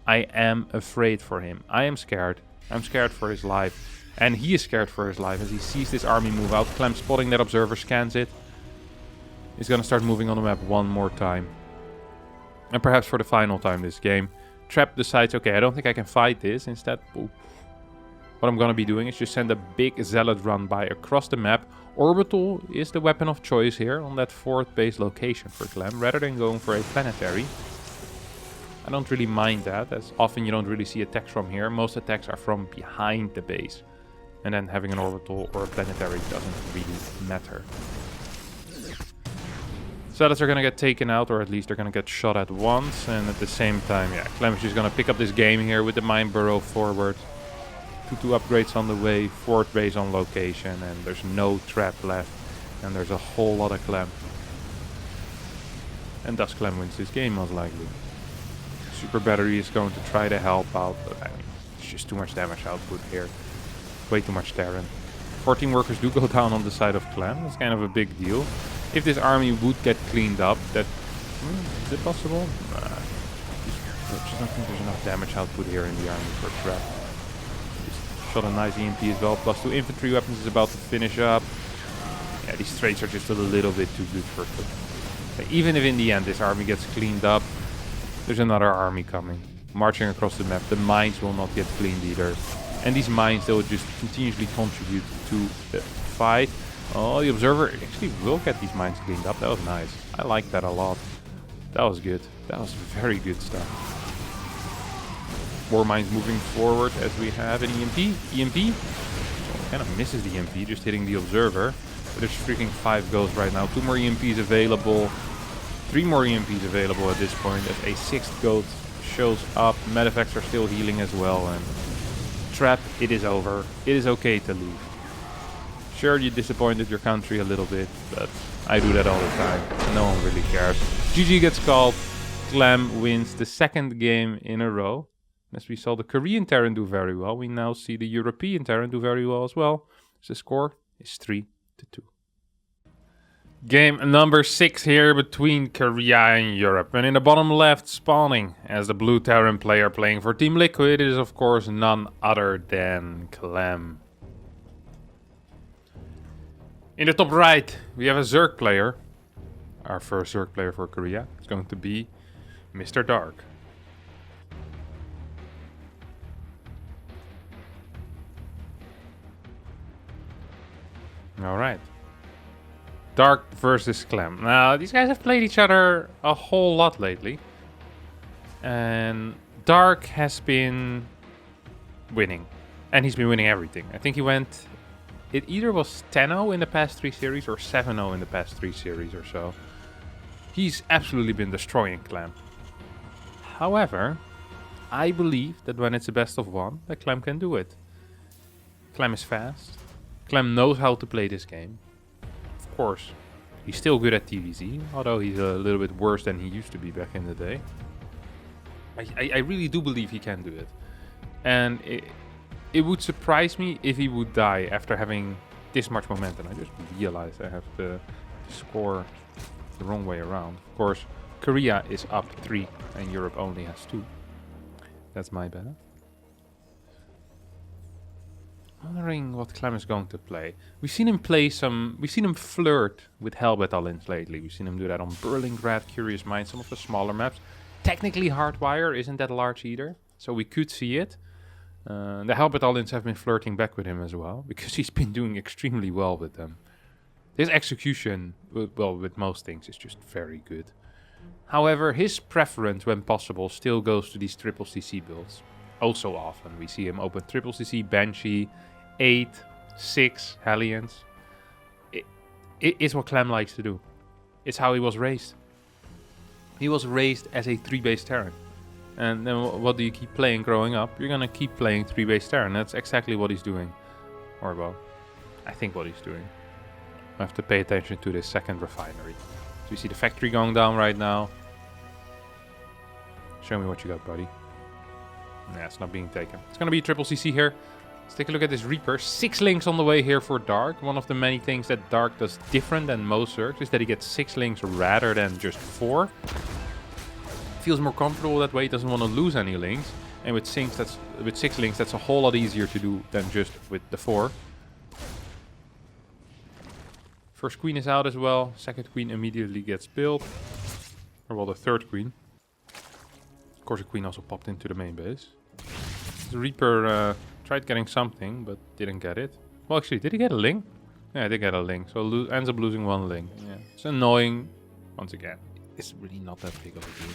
I am afraid for him. I am scared. I'm scared for his life. And he is scared for his life as he sees this army move out. Clem spotting that observer, scans it. He's going to start moving on the map one more time. And perhaps for the final time this game. Trap decides, okay, I don't think I can fight this. Instead, what I'm going to be doing is just send a big Zealot run by across the map. Orbital is the weapon of choice here on that 4th base location for Clem, rather than going for a planetary. I don't really mind that, as often you don't really see attacks from here. Most attacks are from behind the base. And then having an orbital or a planetary doesn't really matter. Zealots are going to get taken out, or at least they're going to get shot at once. And at the same time, yeah, Clem is just going to pick up this game here with the mine burrow forward. 2 upgrades on the way, 4th base on location, and there's no trap left. And there's a whole lot of Clem. And thus Clem wins this game most likely. Super Battery is going to try to help out, but I mean, it's just too much damage output here. Way too much Terran. 14 workers do go down on the side of Clem. That's kind of a big deal. If this army would get cleaned up, that... is it possible? I just don't think there's enough damage output here in the army for a trap. Just shot a nice EMP as well. +2 infantry weapons is about to finish up. Yeah, these traits are just a little bit too good for Clem. Even if in the end this army gets cleaned up, there's another army coming. Marching across the map. The mines will not get cleaned either. And these mines, they will just continuously contribute to the fight. Oh, the observer actually will get these mines cleaned up. That was nice. I like that a lot. That was good. That was very good stuff. More mines moving forward as we have an EMP. EMP kind of misses the EMP, just hitting the observer. But there's freaking 5 ghosts right now. 2 more EMPs available. 3 more EMPs available at this point as a 6th ghost shows up. Medevacts are still healing as well. And trap, it is over. It is okay to leave. Sure, you disappointed your country a little bit, but I do that all the time. No one really cares. GG gets called. Clem wins the 2nd game in a row. As we saw the Korean Terran do very well, we now see the European Terran do very well as well. So the score is 3-2. Game number 6 here between Korea and Europe. And in the bottom left, spawning as the blue Terran player playing for Team Liquid is of course none other than Clem. In the top right, we have a Zerg player. Our first Zerg player for Korea is going to be Mr. Dark. Alright. Dark versus Clem. Now, these guys have played each other a whole lot lately. And Dark has been winning. And he's been winning everything. I think he went... It either was 10-0 in the past 3 series or 7-0 in the past 3 series or so. He's absolutely been destroying Clem. However, I believe that when it's a best of 1, that Clem can do it. Clem is fast. Clem knows how to play this game. Of course, he's still good at TVZ, although he's a little bit worse than he used to be back in the day. I really do believe he can do it. And it would surprise me if he would die after having this much momentum. I just realized I have the score the wrong way around. Of course, Korea is up 3 and Europe only has 2. That's my bad. Wondering what Clem is going to play. We've seen him play we've seen him flirt with Hell Battalions lately. We've seen him do that on Berlingrad, Curious Minds, some of the smaller maps. Technically, Hardwire isn't that large either, so we could see it. The Hell Battalions have been flirting back with him as well, because he's been doing extremely well with them. His execution, well, with most things, is just very good. However, his preference, when possible, still goes to these triple CC builds. Oh, so often we see him open triple CC, Banshee, 8, 6 Hellions. It's what Clem likes to do. It's how he was raised. He was raised as a 3-base Terran. And then what do you keep playing growing up? You're gonna keep playing 3-base Terran. That's exactly what he's doing. Or well, I think what he's doing. I have to pay attention to this second refinery. So you see the factory going down right now. Show me what you got, buddy. Yeah, it's not being taken. It's gonna be a triple CC here. Let's take a look at this Reaper. 6 links on the way here for Dark. One of the many things that Dark does different than most Zergs is that he gets 6 links rather than just 4. Feels more comfortable that way. He doesn't want to lose any links. And with 6 links, that's a whole lot easier to do than just with the 4. First queen is out as well. Second queen immediately gets built. Or well, the third queen. course, a queen also popped into the main base. The Reaper tried getting something, but didn't get it. Well, actually, did he get a ling? Yeah, I did get a ling. So ends up losing 1 ling. Yeah, it's annoying. Once again, it's really not that big of a deal.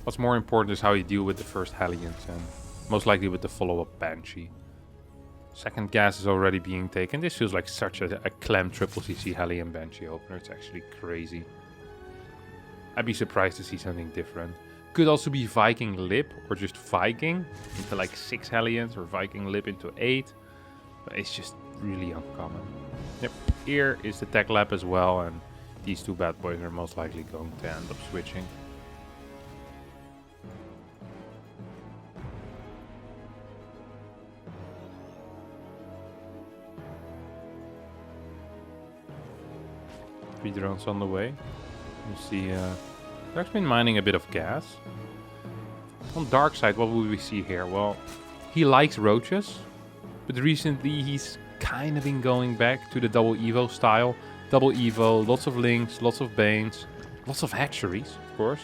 What's more important is how you deal with the first Hellions, and most likely with the follow-up Banshee. Second gas is already being taken. This feels like such a Clem triple CC Hellion Banshee opener. It's actually crazy. I'd be surprised to see something different. Could also be Viking Lip or just Viking into like 6 Hellions or Viking Lip into 8. But it's just really uncommon. Yep, here is the Tech Lab as well, and these 2 bad boys are most likely going to end up switching. Three drones on the way. You see, Dark's been mining a bit of gas. On Dark side, what will we see here? Well, he likes roaches, but recently he's kind of been going back to the double Evo style. Double Evo, lots of links, lots of banes, lots of hatcheries, of course.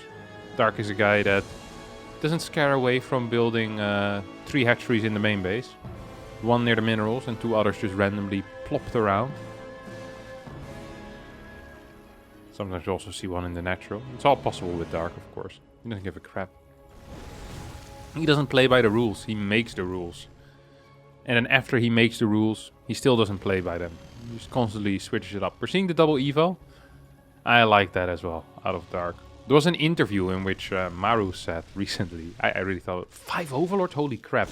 Dark is a guy that doesn't scare away from building 3 hatcheries in the main base. 1 near the minerals and 2 others just randomly plopped around. Sometimes you also see 1 in the natural. It's all possible with Dark, of course. He doesn't give a crap. He doesn't play by the rules, he makes the rules. And then after he makes the rules, he still doesn't play by them. He just constantly switches it up. We're seeing the double Evo. I like that as well, out of Dark. There was an interview in which Maru said recently, I really thought, 5 Overlords? Holy crap.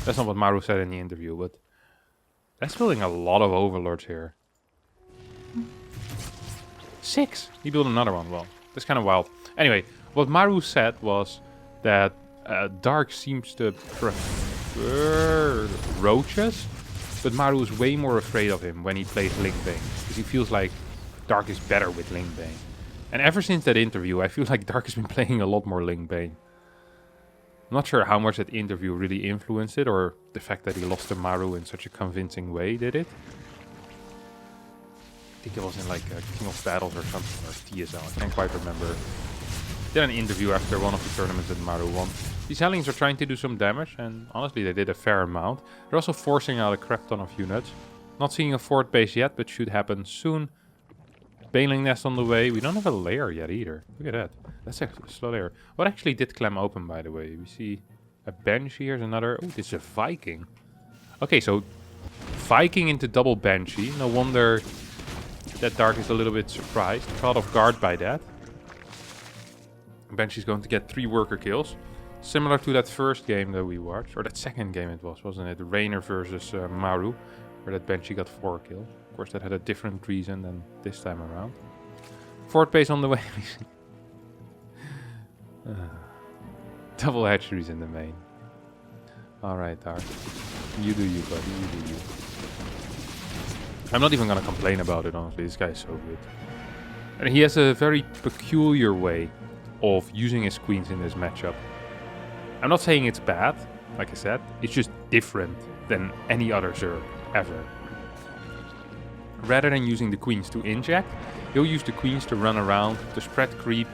That's not what Maru said in the interview, but that's building a lot of Overlords here. 6! He built another one. Well, that's kind of wild. Anyway, what Maru said was that Dark seems to prefer roaches, but Maru is way more afraid of him when he plays Lingbane, because he feels like Dark is better with Lingbane. And ever since that interview, I feel like Dark has been playing a lot more Lingbane. I'm not sure how much that interview really influenced it, or the fact that he lost to Maru in such a convincing way did it. I think it was in like King of Battles or something, or TSL, I can't quite remember. Did an interview after one of the tournaments that Maru won. These Hellions are trying to do some damage, and honestly they did a fair amount. They're also forcing out a crap ton of units. Not seeing a fort base yet, but should happen soon. Baneling nest on the way. We don't have a lair yet either. Look at that. That's actually a slow lair. What actually did Clem open, by the way? We see a Banshee. Here's another. Oh, this is a Viking. Okay, so Viking into double Banshee. No wonder that Dark is a little bit surprised. Caught off guard by that. Banshee's going to get 3 worker kills. Similar to that first game that we watched. Or that second game it was, wasn't it? Reynor versus Maru. Where that Banshee got 4 kills. Of course, that had a different reason than this time around. Fort base on the way. Double hatcheries in the main. Alright, Dark. You do you, buddy. You do you. I'm not even gonna complain about it, honestly. This guy is so good. And he has a very peculiar way of using his queens in this matchup. I'm not saying it's bad, like I said. It's just different than any other Zerg ever. Rather than using the queens to inject, he'll use the queens to run around, to spread creep,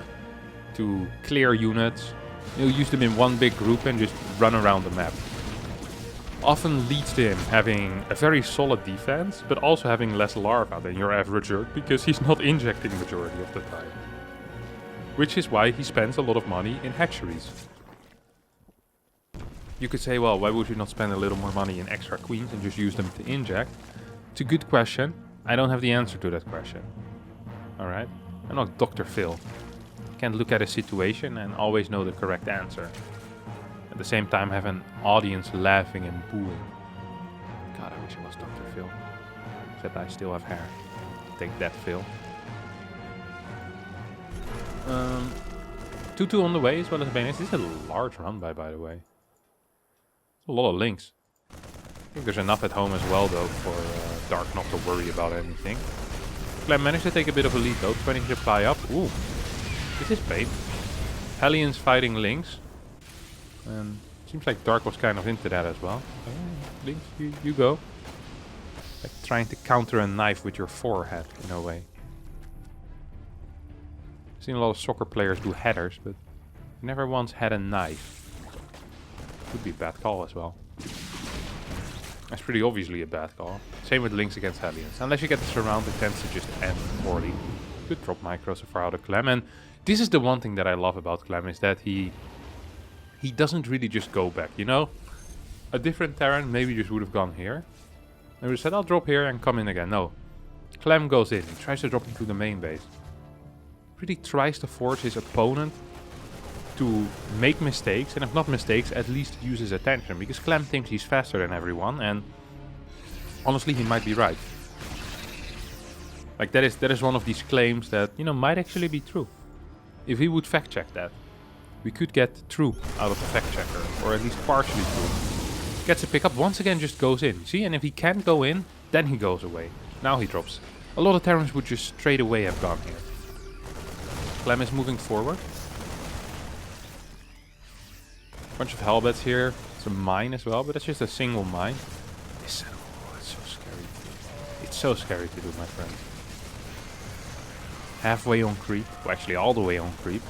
to clear units. He'll use them in one big group and just run around the map. Often leads to him having a very solid defense, but also having less larva than your average Zerg, because he's not injecting the majority of the time. Which is why he spends a lot of money in hatcheries. You could say, well, why would you not spend a little more money in extra queens and just use them to inject? It's a good question. I don't have the answer to that question. Alright? I'm not Dr. Phil. Can't look at a situation and always know the correct answer. At the same time have an audience laughing and booing. God, I wish I was Dr. Phil. Except I still have hair. Take that, Phil. 2-2 on the way as well as Banex. This is a large run by the way. A lot of links. I think there's enough at home as well though for Dark not to worry about anything. Clem managed to take a bit of a lead though. 20 supply up. Ooh. This is pain. Hellions fighting links. And seems like Dark was kind of into that as well. Links, you go. Like trying to counter a knife with your forehead in a way. seen a lot of soccer players do headers, but never once had a knife. Could be a bad call as well. That's pretty obviously a bad call. Same with links against Hellions. Unless you get the surround, it tends to just end poorly. Good drop micro so far out of Clem. And this is the one thing that I love about Clem, is that he doesn't really just go back, you know? A different Terran maybe just would have gone here. And would have said, I'll drop here and come in again. No. Clem goes in. He tries to drop into the main base. Really tries to force his opponent to make mistakes, and if not mistakes, at least use his attention, because Clem thinks he's faster than everyone, and honestly he might be right. Like that is one of these claims that, you know, might actually be true. If we would fact check that, we could get true out of the fact checker, or at least partially true. Gets a pickup, once again just goes in, see, and if he can't go in, then he goes away. Now he drops. A lot of Terrans would just straight away have gone here. Clem is moving forward. Bunch of Hellbats here. It's a mine as well, but that's just a single mine. It's so scary. It's so scary to do, my friend. Halfway on creep. Well, actually all the way on creep.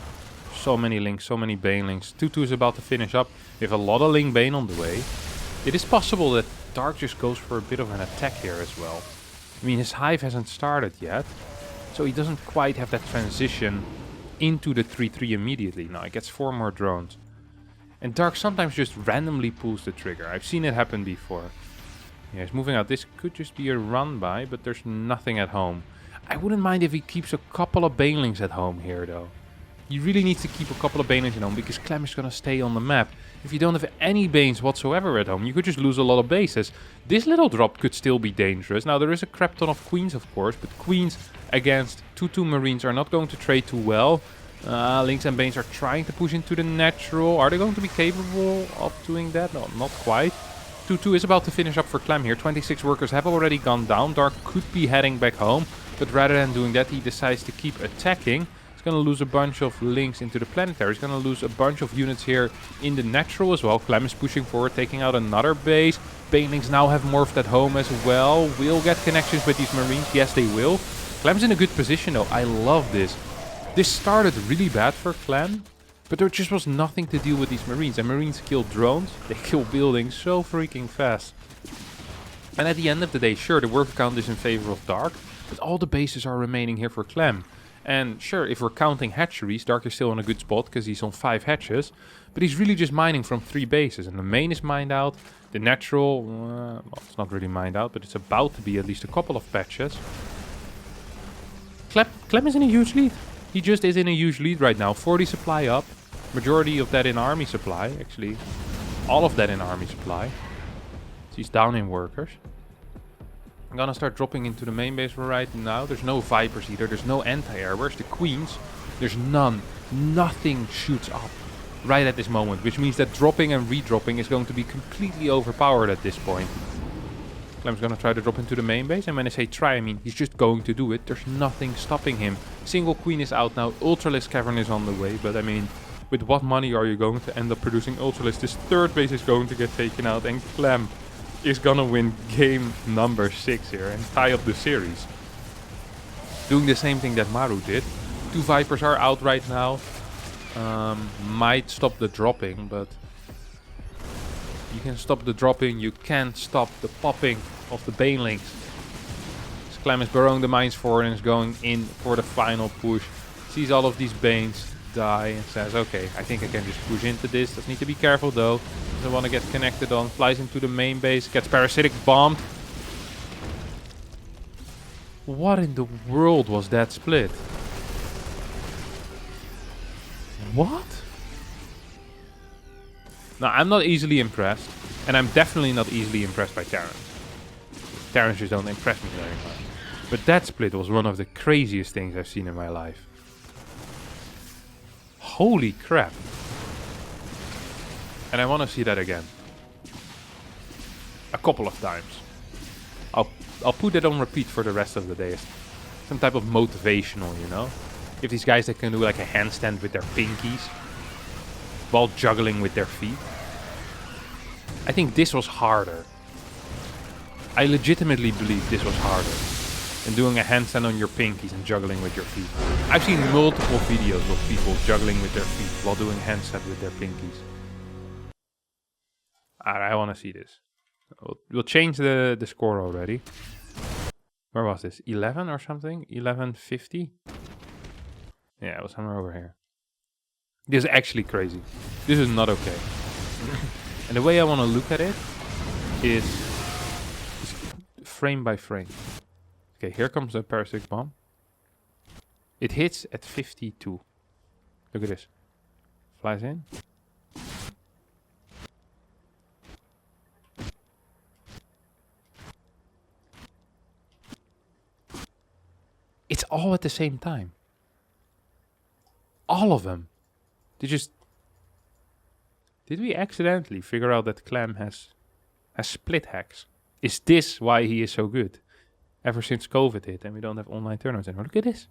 So many links, so many banelings. 2-2 is about to finish up. We have a lot of link bane on the way. It is possible that Dark just goes for a bit of an attack here as well. I mean, his hive hasn't started yet, so he doesn't quite have that transition into the 3-3 immediately. Now he gets 4 more drones. And Dark sometimes just randomly pulls the trigger. I've seen it happen before. Yeah, he's moving out. This could just be a run by, but there's nothing at home. I wouldn't mind if he keeps a couple of banelings at home here, though. You really need to keep a couple of banelings at home, because Clem is going to stay on the map. If you don't have any banes whatsoever at home, you could just lose a lot of bases. This little drop could still be dangerous. Now, there is a crap ton of queens, of course, but queens against 2-2 marines are not going to trade too well. Links and Banes are trying to push into the natural. Are they going to be capable of doing that? No, not quite. 2-2 is about to finish up for Clem here. 26 workers have already gone down. Dark could be heading back home, but rather than doing that, he decides to keep attacking. He's going to lose a bunch of links into the planetary. He's going to lose a bunch of units here in the natural as well. Clem is pushing forward, taking out another base. Banelings now have morphed at home as well. Will get connections with these marines. Yes, they will. Clem's in a good position though. I love this. This started really bad for Clem, but there just was nothing to deal with these marines. And marines kill drones, they kill buildings so freaking fast. And at the end of the day, sure, the worker count is in favor of Dark, but all the bases are remaining here for Clem. And sure, if we're counting hatcheries, Dark is still in a good spot because he's on 5 hatches, but he's really just mining from 3 bases. And the main is mined out, the natural, well, it's not really mined out, but it's about to be at least a couple of patches. Clem is in a huge lead. He just is in a huge lead right now. 40 supply up. Majority of that in army supply. Actually, all of that in army supply. He's down in workers. I'm gonna start dropping into the main base right now. There's no Vipers either. There's no anti-air. Where's the queens? There's none. Nothing shoots up right at this moment. Which means that dropping and redropping is going to be completely overpowered at this point. Clem's gonna try to drop into the main base, and when I say try, I mean he's just going to do it. There's nothing stopping him. Single queen is out now, Ultralisk Cavern is on the way, but I mean, with what money are you going to end up producing Ultralisk? This 3rd base is going to get taken out, and Clem is gonna win game number 6 here and tie up the series. Doing the same thing that Maru did. 2 Vipers are out right now. Might stop the dropping, but you can stop the dropping, you can't stop the popping of the banelings. Clem is burrowing the mines forward and is going in for the final push. Sees all of these banes die and says, okay, I think I can just push into this. Does need to be careful though. Doesn't want to get connected on. Flies into the main base, gets parasitic bombed. What in the world was that split? What? Now, I'm not easily impressed, and I'm definitely not easily impressed by Terrans. Terrans just don't impress me very much. But that split was one of the craziest things I've seen in my life. Holy crap. And I want to see that again. A couple of times. I'll put that on repeat for the rest of the day. Some type of motivational, you know? If these guys that can do like a handstand with their pinkies while juggling with their feet. I think this was harder. I legitimately believe this was harder. and doing a handstand on your pinkies and juggling with your feet. I've seen multiple videos of people juggling with their feet while doing handstand with their pinkies. I want to see this. We'll change the score already. Where was this? 11 or something? 1150? Yeah, it was somewhere over here. This is actually crazy. This is not okay. And the way I want to look at it is frame by frame. Okay, here comes the parasitic bomb. It hits at 52. Look at this. Flies in. It's all at the same time. All of them. Did we accidentally figure out that Clem has split hacks? Is this why he is so good? Ever since COVID hit and we don't have online tournaments anymore. Look at this.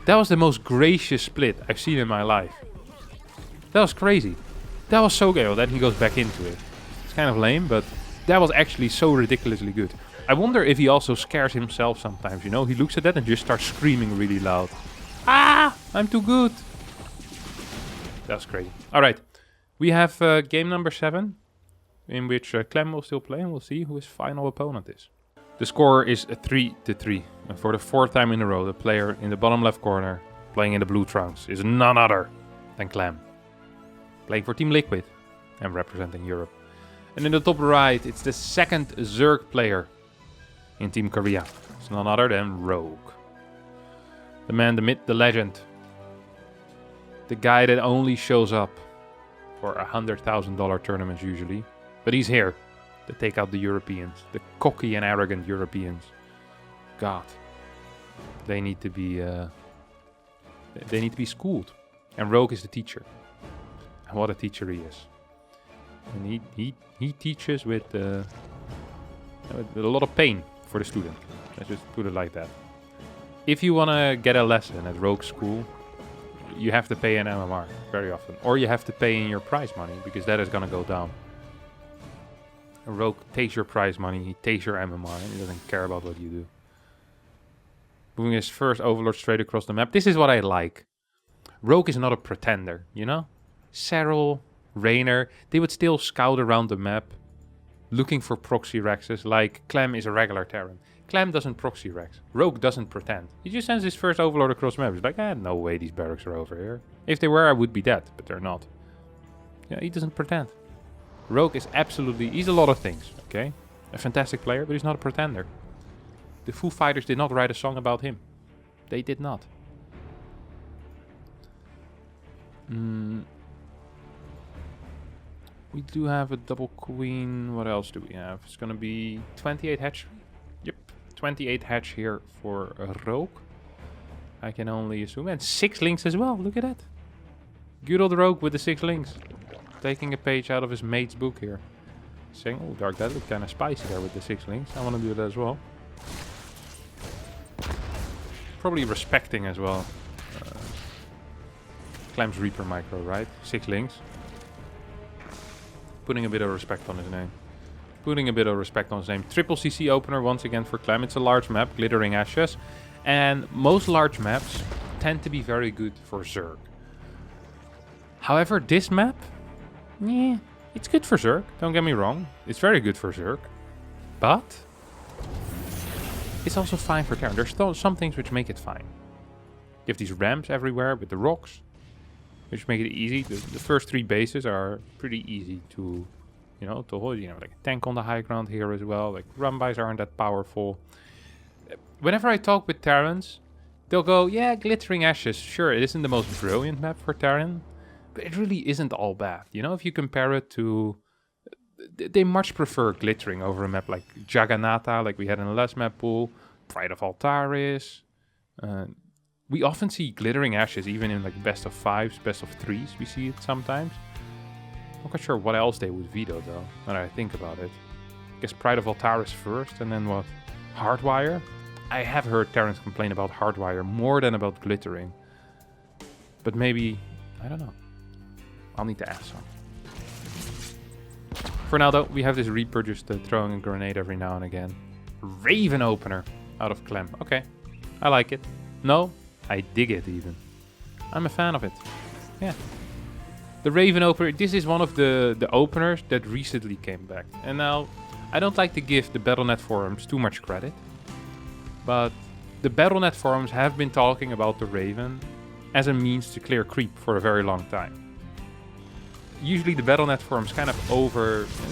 That was the most gracious split I've seen in my life. That was crazy. That was so good. Well, then he goes back into it. It's kind of lame, but that was actually so ridiculously good. I wonder if he also scares himself sometimes, you know? He looks at that and just starts screaming really loud. Ah! I'm too good! That's crazy. Alright. We have game number 7, in which Clem will still play, and we'll see who his final opponent is. The score is 3-3. And for the 4th time in a row, the player in the bottom left corner, playing in the blue trunks, is none other than Clem. Playing for Team Liquid and representing Europe. And in the top right, it's the 2nd Zerg player in Team Korea. It's none other than Rogue. The man, the myth, the legend. The guy that only shows up for $100,000 tournaments usually. But he's here to take out the Europeans. The cocky and arrogant Europeans. God. They need to be schooled. And Rogue is the teacher. And what a teacher he is. And he teaches with a lot of pain for the student. Let's just put it like that. If you want to get a lesson at Rogue School, you have to pay an MMR very often. Or you have to pay in your prize money, because that is going to go down. A Rogue takes your prize money, he takes your MMR, and he doesn't care about what you do. Moving his first Overlord straight across the map. This is what I like. Rogue is not a pretender, you know? Serral, Reynor, they would still scout around the map, looking for proxy Rexes, like Clem is a regular Terran. Clem doesn't proxy Rex. Rogue doesn't pretend. He just sends his first Overlord across the map. He's like, no way these barracks are over here. If they were, I would be dead, but they're not. Yeah, he doesn't pretend. Rogue is absolutely... He's a lot of things, okay? A fantastic player, but he's not a pretender. The Foo Fighters did not write a song about him. They did not. We do have a double queen. What else do we have? It's going to be 28 hatchery. Yep, 28 hatch here for a Rogue. I can only assume. And 6 links as well. Look at that. Good old Rogue with the 6 links. Taking a page out of his mate's book here. Saying, oh, Dark, that looked kind of spicy there with the 6 links. I want to do that as well. Probably respecting as well. Clem's Reaper micro, right? 6 links. Putting a bit of respect on his name. Putting a bit of respect on his name. Triple CC opener once again for Clem. It's a large map, Glittering Ashes. And most large maps tend to be very good for Zerg. However, this map, yeah, it's good for Zerg. Don't get me wrong. It's very good for Zerg. But it's also fine for Terran. There's still some things which make it fine. You have these ramps everywhere with the rocks, which make it easy. The first 3 bases are pretty easy to, to hold. You know, like a tank on the high ground here as well. Like run-bys aren't that powerful. Whenever I talk with Terrans, they'll go, yeah, Glittering Ashes. Sure, it isn't the most brilliant map for Terran, but it really isn't all bad. You know, if you compare it to... They much prefer Glittering over a map like Jagannatha, like we had in the last map pool. Pride of Altaris. We often see Glittering Ashes, even in like best of 5s, best of 3s, we see it sometimes. I'm not sure what else they would veto though, when I think about it. I guess Pride of Altaris first, and then what? Hardwire? I have heard Terrans complain about Hardwire more than about Glittering. But maybe, I don't know. I'll need to ask some. For now, though, we have this Reaper just throwing a grenade every now and again. Raven opener out of Clem. Okay, I like it. No, I dig it even. I'm a fan of it. Yeah. The Raven opener, this is one of the openers that recently came back. And now, I don't like to give the Battle.net forums too much credit. But the Battle.net forums have been talking about the Raven as a means to clear creep for a very long time. Usually the Battle.net forums kind of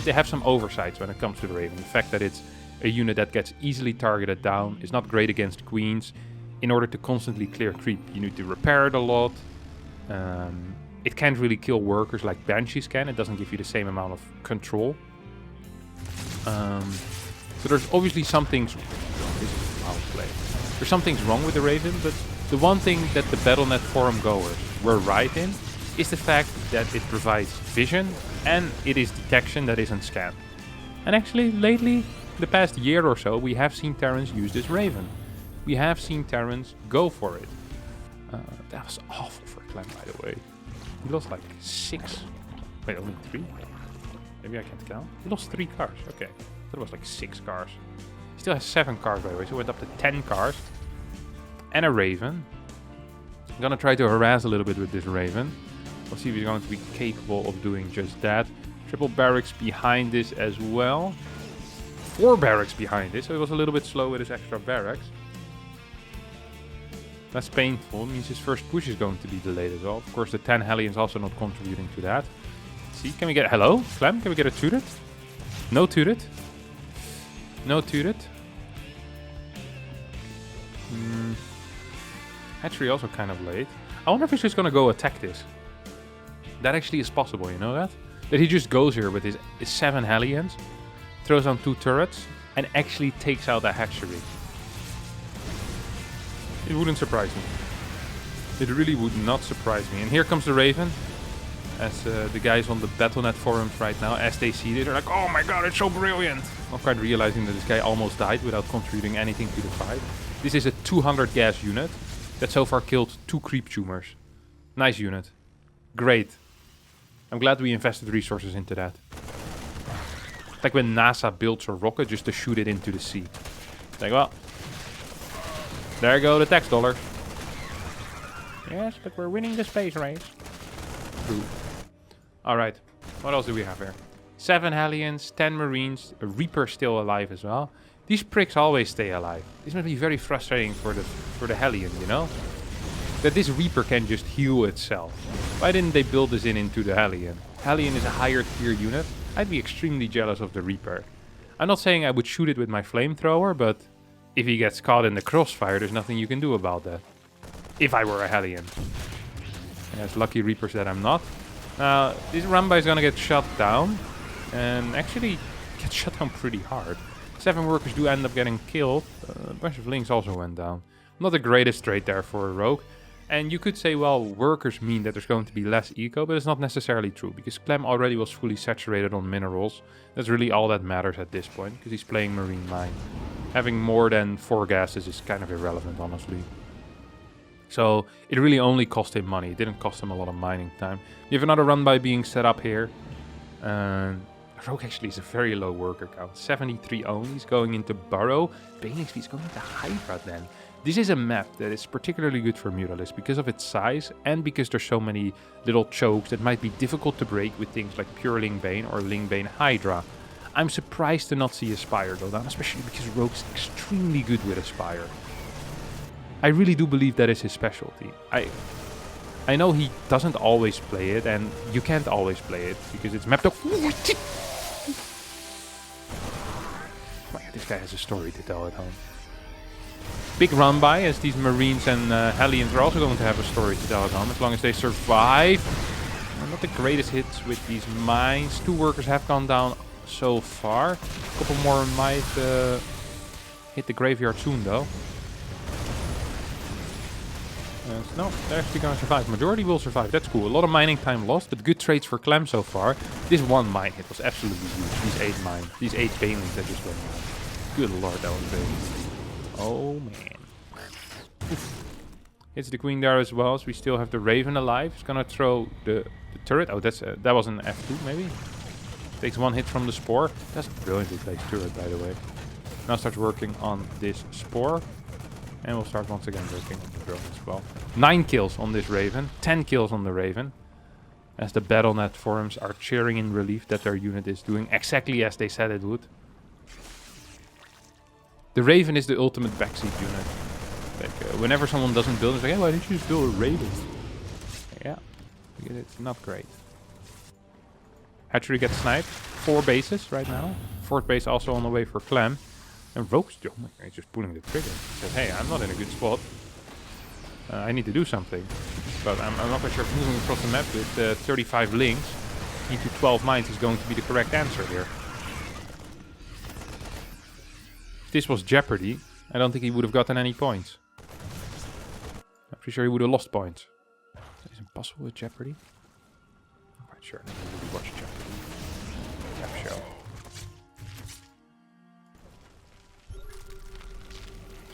they have some oversights when it comes to the Raven. The fact that it's a unit that gets easily targeted down, is not great against queens. In order to constantly clear creep, you need to repair it a lot. It can't really kill workers like Banshees can. It doesn't give you the same amount of control. So there's obviously some things... This is foul play. There's some things wrong with the Raven, but the one thing that the Battle.net forum goers were right in is the fact that it provides vision and it is detection that isn't scanned. And actually, lately, the past year or so, we have seen Terrans use this Raven. We have seen Terrans go for it. That was awful for Clem, by the way. He lost like 6. Wait, only 3? Maybe I can't count. He lost 3 cars. Okay. That was like 6 cars. He still has 7 cars, by the way, so went up to 10 cars. And a Raven. I'm gonna try to harass a little bit with this Raven. We'll see if he's going to be capable of doing just that. Triple barracks behind this as well. 4 barracks behind this, so he was a little bit slow with his extra barracks. That's painful. It means his first push is going to be delayed as well. Of course, the 10 Hellions also not contributing to that. Let's see, can we get... Hello, Clem? Can we get a turret? No turret. No turret. Hatchery also kind of late. I wonder if he's just going to go attack this. That actually is possible, you know that? That he just goes here with his 7 Hellions, throws on 2 turrets, and actually takes out a hatchery. It wouldn't surprise me. It really would not surprise me. And here comes the Raven. As the guys on the Battle.net forums right now, as they see it, they're like, oh my god, it's so brilliant! Not quite realizing that this guy almost died without contributing anything to the fight. This is a 200 gas unit that so far killed 2 creep tumors. Nice unit. Great. I'm glad we invested resources into that. Like when NASA builds a rocket just to shoot it into the sea. Like, well, there go the tax dollars. Yes, but we're winning the space race. True. Alright, what else do we have here? 7 Hellions, 10 Marines, a Reaper still alive as well. These pricks always stay alive. This must be very frustrating for the Hellion, you know? That this Reaper can just heal itself. Why didn't they build this into the Hellion? Hellion is a higher tier unit. I'd be extremely jealous of the Reaper. I'm not saying I would shoot it with my flamethrower, but if he gets caught in the crossfire, there's nothing you can do about that. If I were a Hellion. Yes, lucky Reapers that I'm not. Now, this Ramba is gonna get shut down. And actually get shut down pretty hard. 7 workers do end up getting killed. A bunch of links also went down. Not the greatest trade there for a rogue. And you could say, well, workers mean that there's going to be less eco, but it's not necessarily true, because Clem already was fully saturated on minerals. That's really all that matters at this point, because he's playing Marine Mine. Having more than 4 gases is kind of irrelevant, honestly. So it really only cost him money. It didn't cost him a lot of mining time. You have another run by being set up here. Rogue actually is a very low worker count. 73 only. He's going into Burrow. Bailing speed is going into Hydra then. This is a map that is particularly good for Mutalisk because of its size and because there's so many little chokes that might be difficult to break with things like Pure Lingbane or Lingbane Hydra. I'm surprised to not see a Spire go down, especially because Rogue's extremely good with a Spire. I really do believe that is his specialty. I know he doesn't always play it, and you can't always play it because it's mapped up. Oh, yeah, this guy has a story to tell at home. Big run by, as these Marines and Hellions are also going to have a story to tell at home, as long as they survive. Not the greatest hits with these mines. 2 workers have gone down so far. A couple more might hit the graveyard soon, though. No, they're actually going to survive. Majority will survive. That's cool. A lot of mining time lost, but good trades for Clem so far. This 1 mine hit was absolutely huge. These 8 banelings that just went down. Good lord, that was big. Oh man. Oof. Hits the queen there as well, so we still have the Raven alive. He's gonna throw the turret. Oh, that was an F2 maybe. Takes 1 hit from the Spore. That's brilliantly placed turret, by the way. Now starts working on this Spore. And we'll start once again working on the drone as well. 9 kills on this Raven. 10 kills on the Raven. As the Battle.net forums are cheering in relief that their unit is doing exactly as they said it would. The Raven is the ultimate backseat unit. Like, whenever someone doesn't build, it's like, hey, why didn't you just build a Raven? Yeah, it's not great. Hatchery gets sniped. 4 bases right now. 4th base also on the way for Clem. And Rogue's just pulling the trigger. He says, hey, I'm not in a good spot. I need to do something. But I'm not quite sure if moving across the map with 35 links into 12 mines is going to be the correct answer here. If this was Jeopardy, I don't think he would have gotten any points. I'm pretty sure he would have lost points. Is it impossible with Jeopardy? I'm quite sure. I never really watched Jeopardy. Cap show.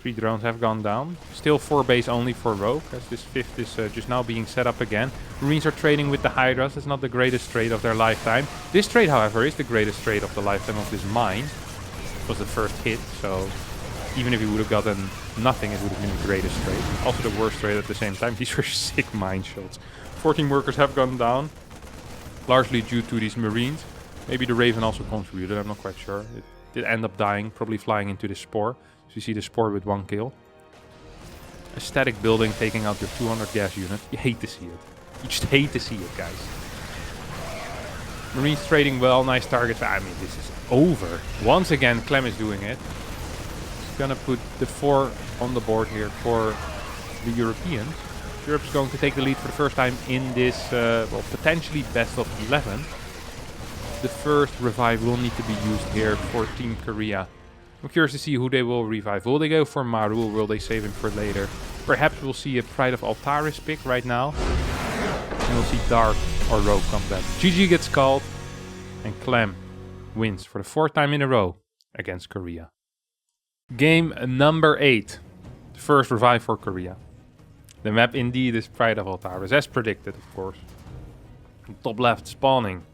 3 drones have gone down. Still 4 base only for Rogue, as this 5th is just now being set up again. Marines are trading with the Hydras. It's not the greatest trade of their lifetime. This trade, however, is the greatest trade of the lifetime of this mine. It was the first hit, so even if he would have gotten nothing, it would have been the greatest trade. Also the worst trade at the same time. These were sick mine shots. 14 workers have gone down, largely due to these Marines. Maybe the Raven also contributed, I'm not quite sure. It did end up dying, probably flying into the Spore. So you see the Spore with 1 kill. A static building taking out your 200 gas unit. You hate to see it. You just hate to see it, guys. Marines trading well, nice targets. I mean, this is over. Once again, Clem is doing it. He's gonna put the 4 on the board here for the Europeans. Europe's going to take the lead for the first time in this, well, potentially best of 11. The first revive will need to be used here for Team Korea. I'm curious to see who they will revive. Will they go for Maru or will they save him for later? Perhaps we'll see a Pride of Altaris pick right now. And we'll see Dark or Rogue come back. GG gets called. And Clem wins for the 4th time in a row against Korea. Game number 8. The first revive for Korea. The map indeed is Pride of Altaris, as predicted, of course. Top left spawning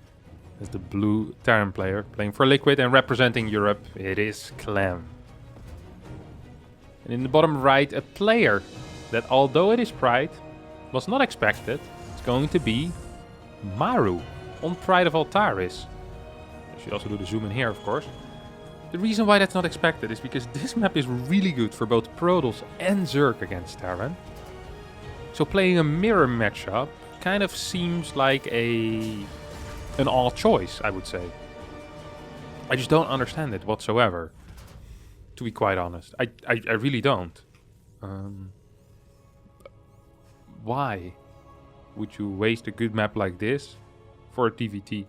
is the blue Terran player, playing for Liquid and representing Europe. It is Clem. And in the bottom right, a player that, although it is Pride, was not expected. It's going to be Maru on Pride of Altaris. I should also do the zoom in here, of course. The reason why that's not expected is because this map is really good for both Protoss and Zerg against Terran. So playing a mirror matchup kind of seems like an odd choice, I would say. I just don't understand it whatsoever, to be quite honest. I really don't. Why would you waste a good map like this for a TVT?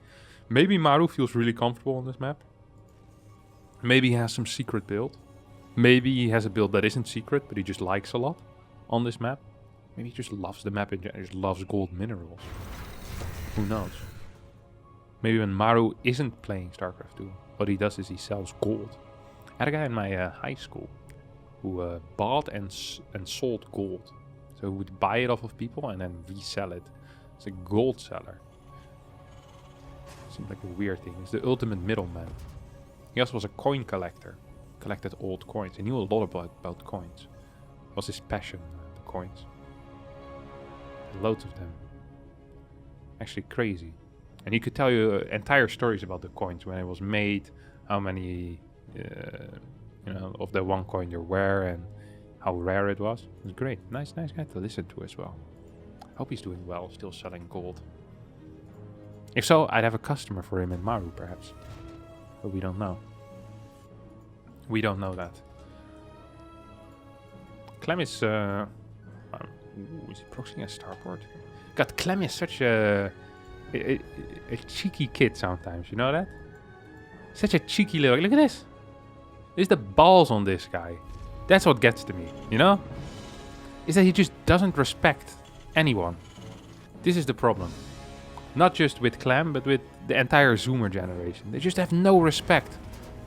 Maybe Maru feels really comfortable on this map. Maybe he has some secret build. Maybe he has a build that isn't secret, but he just likes a lot on this map. Maybe he just loves the map and just loves gold minerals. Who knows? Maybe when Maru isn't playing StarCraft 2, what he does is he sells gold. I had a guy in my high school who bought and sold gold. So he would buy it off of people and then resell it. It's a gold seller. Seems like a weird thing. He's the ultimate middleman. He also was a coin collector. Collected old coins. He knew a lot about coins. It was his passion, the coins. Loads of them. Actually crazy. And he could tell you entire stories about the coins, when it was made, how many of the one coin there were, and how rare it was. It was great. Nice guy to listen to as well. Hope he's doing well, still selling gold. If so, I'd have a customer for him in Maru, perhaps. But we don't know. We don't know that. Clem is... is he proxying a starport? God, Clem is such a cheeky kid sometimes, you know that? Such a cheeky little... Look at this! There's the balls on this guy. That's what gets to me, you know? Is that he just doesn't respect anyone. This is the problem. Not just with Clem, but with the entire Zoomer generation. They just have no respect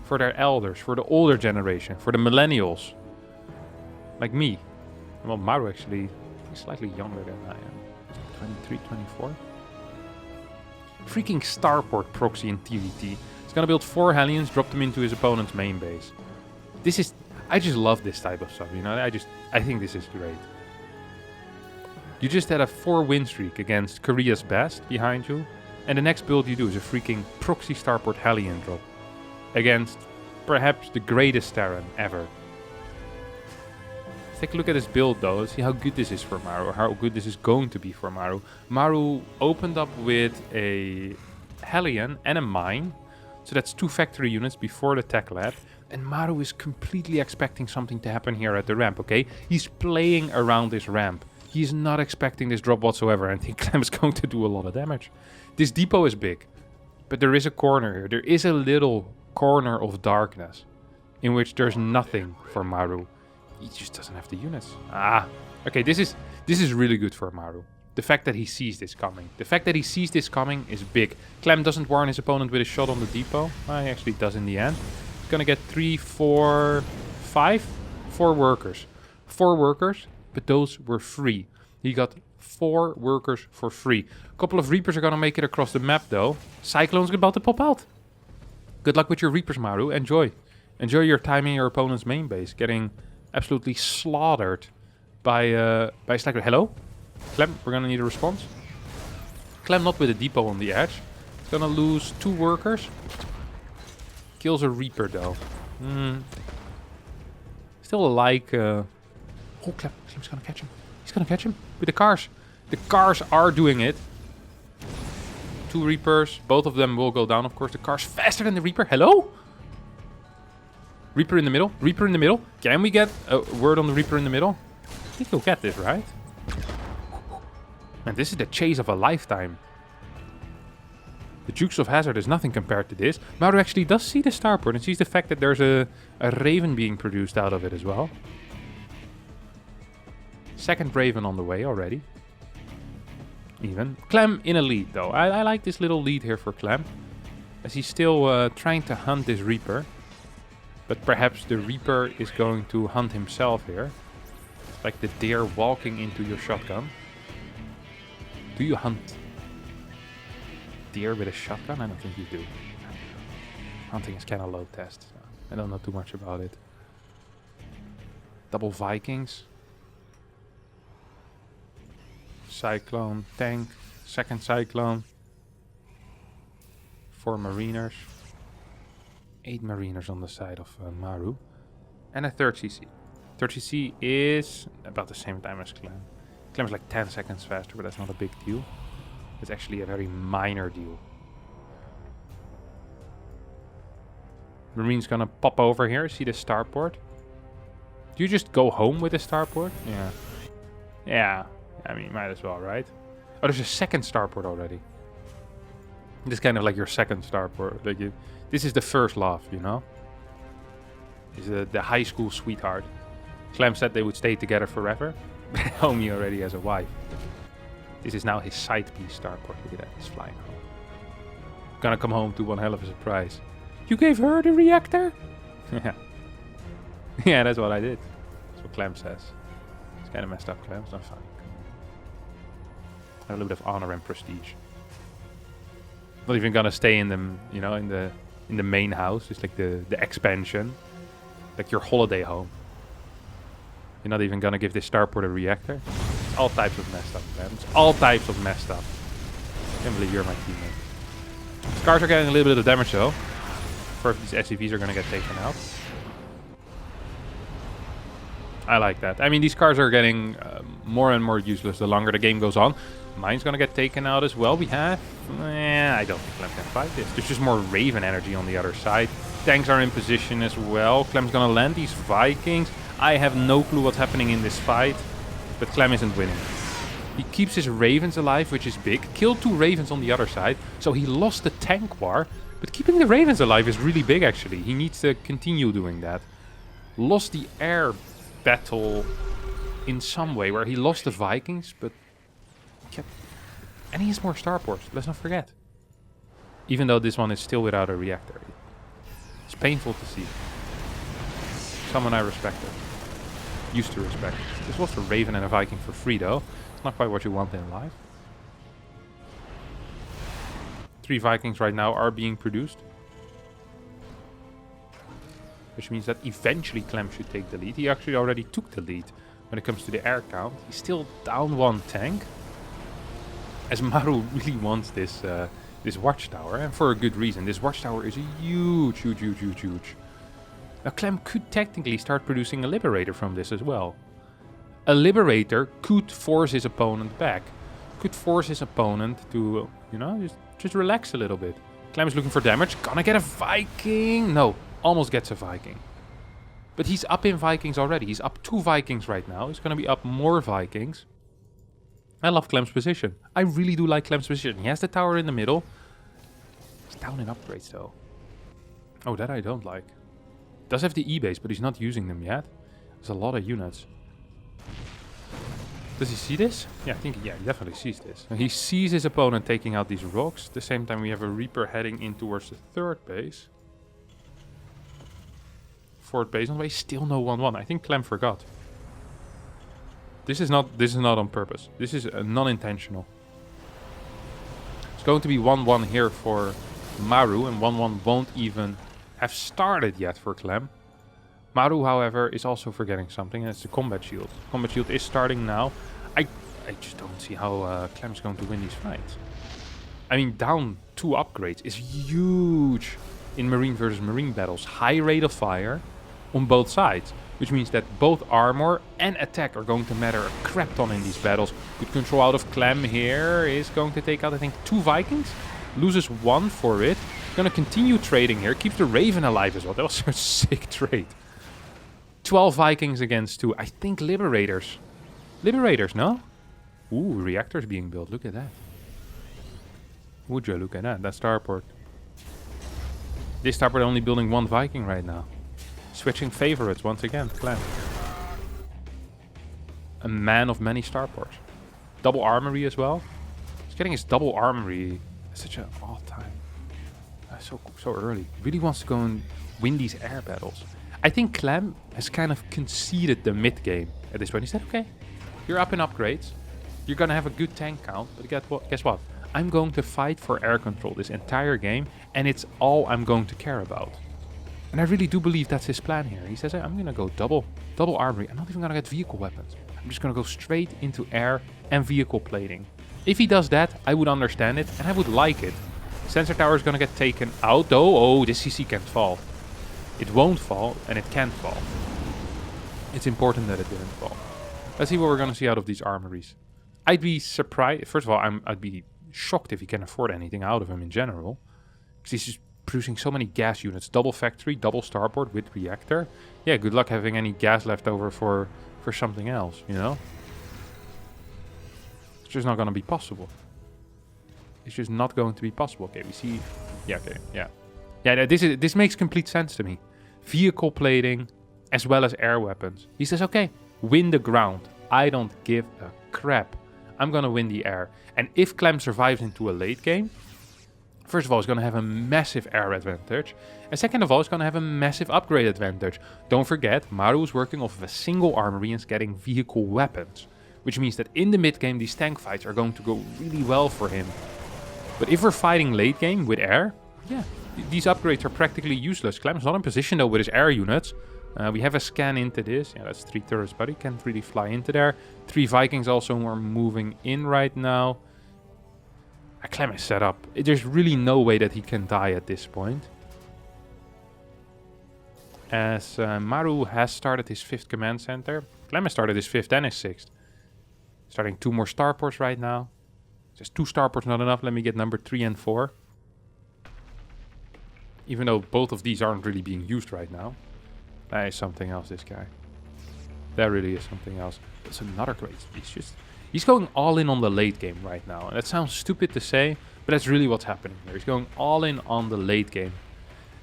for their elders, for the older generation, for the millennials. Like me. Well, Maru actually is slightly younger than I am. 23, 24. Freaking starport proxy in TVT. He's gonna build 4 Hellions, drop them into his opponent's main base. This is... I just love this type of stuff, you know? I think this is great. You just had a 4-win streak against Korea's best behind you. And the next build you do is a freaking proxy starport Hellion drop. Against perhaps the greatest Terran ever. Let's take a look at his build though. Let's see how good this is for Maru. How good this is going to be for Maru. Maru opened up with a Hellion and a mine. So that's 2 factory units before the tech lab. And Maru is completely expecting something to happen here at the ramp, okay? He's playing around this ramp. He's not expecting this drop whatsoever. I think Clem is going to do a lot of damage. This depot is big. But there is a corner here. There is a little corner of darkness. In which there's nothing for Maru. He just doesn't have the units. Okay, this is really good for Maru. The fact that he sees this coming. The fact that he sees this coming is big. Clem doesn't warn his opponent with a shot on the depot. Well, he actually does in the end. He's gonna get 3, 4, 5? 4 workers. 4 workers, but those were free. He got 4 workers for free. A couple of Reapers are gonna make it across the map though. Cyclone's about to pop out. Good luck with your Reapers, Maru. Enjoy. Enjoy your time in your opponent's main base. Getting absolutely slaughtered by Cyclone. Hello? Clem, we're gonna need a response. Clem not with a depot on the edge. He's gonna lose 2 workers. Kills a Reaper though. Still like... Oh, Clem's gonna catch him. He's gonna catch him with the cars. The cars are doing it. 2 Reapers. Both of them will go down, of course. The car's faster than the Reaper. Hello? Reaper in the middle. Reaper in the middle. Can we get a word on the Reaper in the middle? I think we'll get this, right? And this is the chase of a lifetime. The Dukes of Hazzard is nothing compared to this. Maru actually does see the starport and sees the fact that there's a Raven being produced out of it as well. Second Raven on the way already. Even. Clem in a lead though. I like this little lead here for Clem. As he's still trying to hunt this Reaper. But perhaps the Reaper is going to hunt himself here. Like the deer walking into your shotgun. Do you hunt deer with a shotgun? I don't think you do. Hunting is kind of low test. So I don't know too much about it. Double Vikings. Cyclone, tank, second Cyclone. 4 Mariners. 8 Mariners on the side of Maru. And a 3rd CC. 3rd CC is about the same time as Clem. Clem's like 10 seconds faster, but that's not a big deal. It's actually a very minor deal. Marine's gonna pop over here, see the starport. Do you just go home with the starport? Yeah. Yeah, I mean, might as well, right? Oh, there's a second starport already. This is kind of like your second starport. Like this is the first love, you know? This is the high school sweetheart. Clem said they would stay together forever. Homie already has a wife. This is now his side piece starport. Look at that, he's flying home. Gonna come home to one hell of a surprise. You gave her the reactor? Yeah. Yeah, that's what I did. That's what Clem says. It's kind of messed up, Clem. It's not funny. A little bit of honor and prestige. Not even gonna stay in the, you know, in the main house. It's like the expansion, like your holiday home. You're not even gonna give this starport a reactor. It's all types of messed up, man. It's all types of messed up. I can't believe you're my teammate. Scars are getting a little bit of damage though. First, these SCVs are gonna get taken out. I like that. I mean, these cars are getting more and more useless the longer the game goes on. Mine's gonna get taken out as well. We have... I don't think Clem can fight this. There's just more Raven energy on the other side. Tanks are in position as well. Clem's gonna land these Vikings. I have no clue what's happening in this fight. But Clem isn't winning. He keeps his Ravens alive, which is big. Killed 2 Ravens on the other side. So he lost the tank war. But keeping the Ravens alive is really big, actually. He needs to continue doing that. Lost the air battle in some way, where he lost the Vikings, but kept... And he has more starports, let's not forget. Even though this one is still without a reactor. It's painful to see. Someone I respected. Used to respect. This was a Raven and a Viking for free though. It's not quite what you want in life. 3 Vikings right now are being produced. Which means that eventually Clem should take the lead. He actually already took the lead when it comes to the air count. He's still down 1 tank. As Maru really wants this this watchtower, and for a good reason. This watchtower is huge. Now Clem could technically start producing a Liberator from this as well. A Liberator could force his opponent back. Could force his opponent to, you know, just relax a little bit. Clem is looking for damage. Gonna get a Viking. No, almost gets a Viking. But he's up in Vikings already. He's up 2 Vikings right now. He's gonna be up more Vikings. I love Clem's position. I really do like Clem's position. He has the tower in the middle. He's down in upgrades though. Oh, that I don't like. Does have the E-base, but he's not using them yet. There's a lot of units. Does he see this? Yeah, I think he definitely sees this. He sees his opponent taking out these rocks. At the same time, we have a Reaper heading in towards the 3rd base. 4th base on the way. Still no 1-1. I think Clem forgot. This is not on purpose. This is non-intentional. It's going to be 1-1 here for Maru, and 1-1 won't even have started yet for Clem. Maru, however, is also forgetting something, and it's the combat shield. Combat shield is starting now. I just don't see how Clem's going to win these fights. I mean, down 2 upgrades is huge in Marine versus Marine battles. High rate of fire on both sides, which means that both armor and attack are going to matter a crap ton in these battles. Good control out of Clem here. Is going to take out, I think, 2 Vikings. Loses 1 for it. Going to continue trading here. Keeps the Raven alive as well. That was a sick trade. 12 Vikings against 2. I think Liberators. Liberators, no? Ooh, reactors being built. Look at that. Would you look at that? That starport. This starport only building 1 Viking right now. Switching favorites once again. Clem. A man of many starports. Double armory as well. He's getting his double armory at such an odd time. So early. Really wants to go and win these air battles. I think Clem has kind of conceded the mid game at this point. He said, okay, you're up in upgrades. You're going to have a good tank count. But guess what? I'm going to fight for air control this entire game. And it's all I'm going to care about. And I really do believe that's his plan here. He says, I'm going to go double armory. I'm not even going to get vehicle weapons. I'm just going to go straight into air and vehicle plating. If he does that, I would understand it. And I would like it. Sensor tower is going to get taken out though. Oh, this CC can't fall. It won't fall, and it can't fall. It's important that it didn't fall. Let's see what we're going to see out of these armories. I'd be surprised. First of all, I'd be shocked if he can afford anything out of him in general. Because he's just producing so many gas units. Double factory, double starport with reactor. Yeah, good luck having any gas left over for something else, you know? It's just not going to be possible. It's just not going to be possible. Okay, we see... Yeah, okay, yeah. Yeah, this makes complete sense to me. Vehicle plating as well as air weapons. He says, okay, win the ground. I don't give a crap. I'm going to win the air. And if Clem survives into a late game, first of all, he's going to have a massive air advantage. And second of all, he's going to have a massive upgrade advantage. Don't forget, Maru is working off of a single armory and is getting vehicle weapons. Which means that in the mid game, these tank fights are going to go really well for him. But if we're fighting late game with air, yeah, these upgrades are practically useless. Clem's not in position though with his air units. We have a scan into this. Yeah, that's 3 turrets, but he can't really fly into there. 3 Vikings also are moving in right now. Clem is set up. There's really no way that he can die at this point. As Maru has started his 5th command center. Clem has started his 5th and his 6th. Starting 2 more starports right now. Just 2 starports not enough. Let me get number 3 and 4. Even though both of these aren't really being used right now. That is something else, this guy. That really is something else. That's another great. He's going all in on the late game right now. And that sounds stupid to say, but that's really what's happening here. He's going all in on the late game.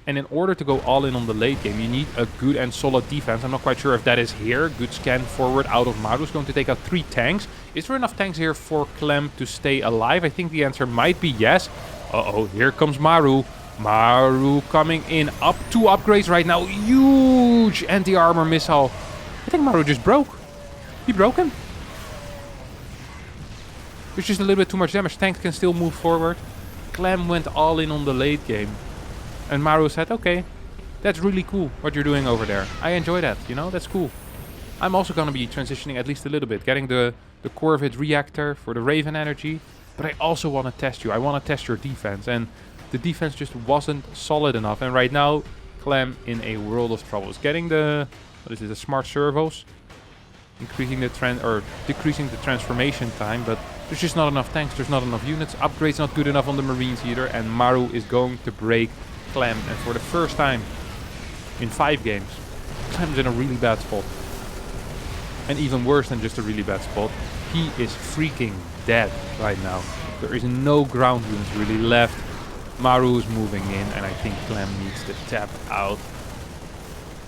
And in order to go all in on the late game, you need a good and solid defense. I'm not quite sure if that is here. Good scan forward out of Maru. Is going to take out 3 tanks. Is there enough tanks here for Clem to stay alive? I think the answer might be yes. Uh-oh, here comes Maru. Maru coming in. Up 2 upgrades right now. Huge anti-armor missile. I think Maru just broke. He broke him. There's just a little bit too much damage. Tanks can still move forward. Clem went all in on the late game. And Maru said, okay, that's really cool what you're doing over there. I enjoy that, you know, that's cool. I'm also going to be transitioning at least a little bit, getting the Corvid reactor for the Raven energy. But I also want to test you. I want to test your defense. And the defense just wasn't solid enough. And right now, Clem in a world of trouble. Is getting the, what is it, the smart servos. Increasing the decreasing the transformation time. But there's just not enough tanks. There's not enough units. Upgrade's not good enough on the Marines either. And Maru is going to break Clem. And for the first time in 5 games, Clem's in a really bad spot. And even worse than just a really bad spot, he is freaking dead right now. There is no ground units really left. Maru is moving in, and I think Clem needs to tap out.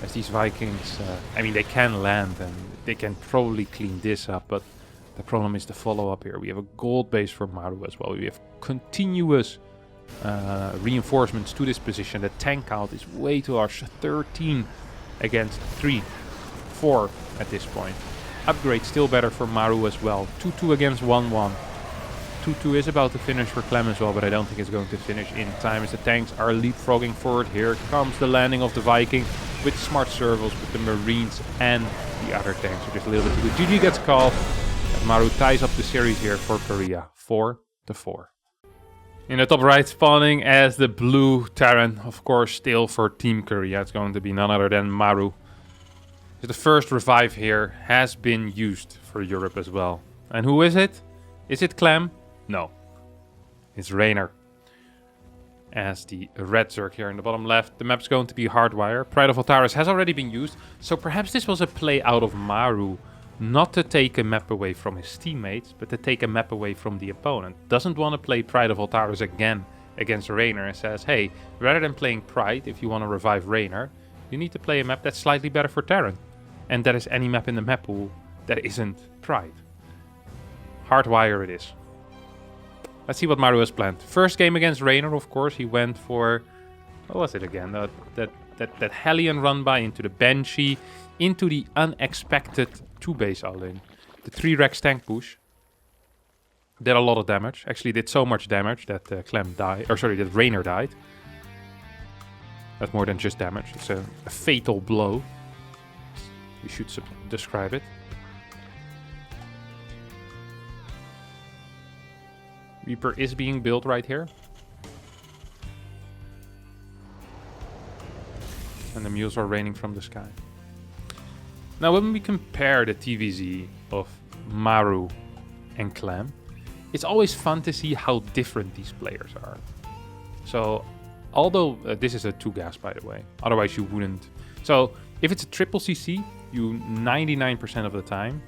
As these Vikings, I mean, they can land and they can probably clean this up, but the problem is the follow-up here. We have a gold base for Maru as well. We have continuous reinforcements to this position. The tank count is way too large. 13 against 3, 4 at this point. Upgrade still better for Maru as well. 2-2 against 1-1. 2-2 is about to finish for Clem as well, but I don't think it's going to finish in time as the tanks are leapfrogging forward. Here comes the landing of the Viking with smart servos, with the Marines and the other tanks. So just a little bit too good. GG gets called. And Maru ties up the series here for Korea. 4-4. In the top right, spawning as the blue Terran, of course, still for Team Korea. It's going to be none other than Maru. The first revive here has been used for Europe as well. And who is it? Is it Clem? No. It's Reynor. As the red Zerg here in the bottom left. The map's going to be Hardwire. Pride of Altaris has already been used. So perhaps this was a play out of Maru. Not to take a map away from his teammates, but to take a map away from the opponent. Doesn't want to play Pride of Altaris again against Reynor and says, hey, rather than playing Pride, if you want to revive Reynor, you need to play a map that's slightly better for Terran. And that is any map in the map pool that isn't Pride. Hardwire it is. Let's see what Maru has planned. First game against Reynor, of course, he went for... What was it again? That Hellion run by into the Banshee, into the unexpected 2-base all-in. The 3-Rex tank push. Did a lot of damage. Actually did so much damage that Clem died. Or sorry, that Reynor died. That's more than just damage. It's a fatal blow. We should describe it. Reaper is being built right here. And the mules are raining from the sky. Now when we compare the TVZ of Maru and Clem, it's always fun to see how different these players are. So, although this is a 2-gas by the way, otherwise you wouldn't. So, if it's a triple CC, you 99% of the time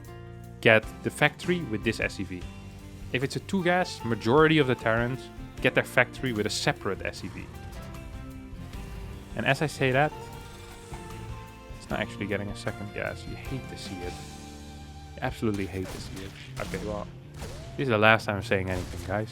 get the factory with this SCV. If it's a 2-gas, majority of the Terrans get their factory with a separate SCV. And as I say that, it's not actually getting a second gas. You hate to see it. You absolutely hate to see it. Okay, well, this is the last time I'm saying anything, guys.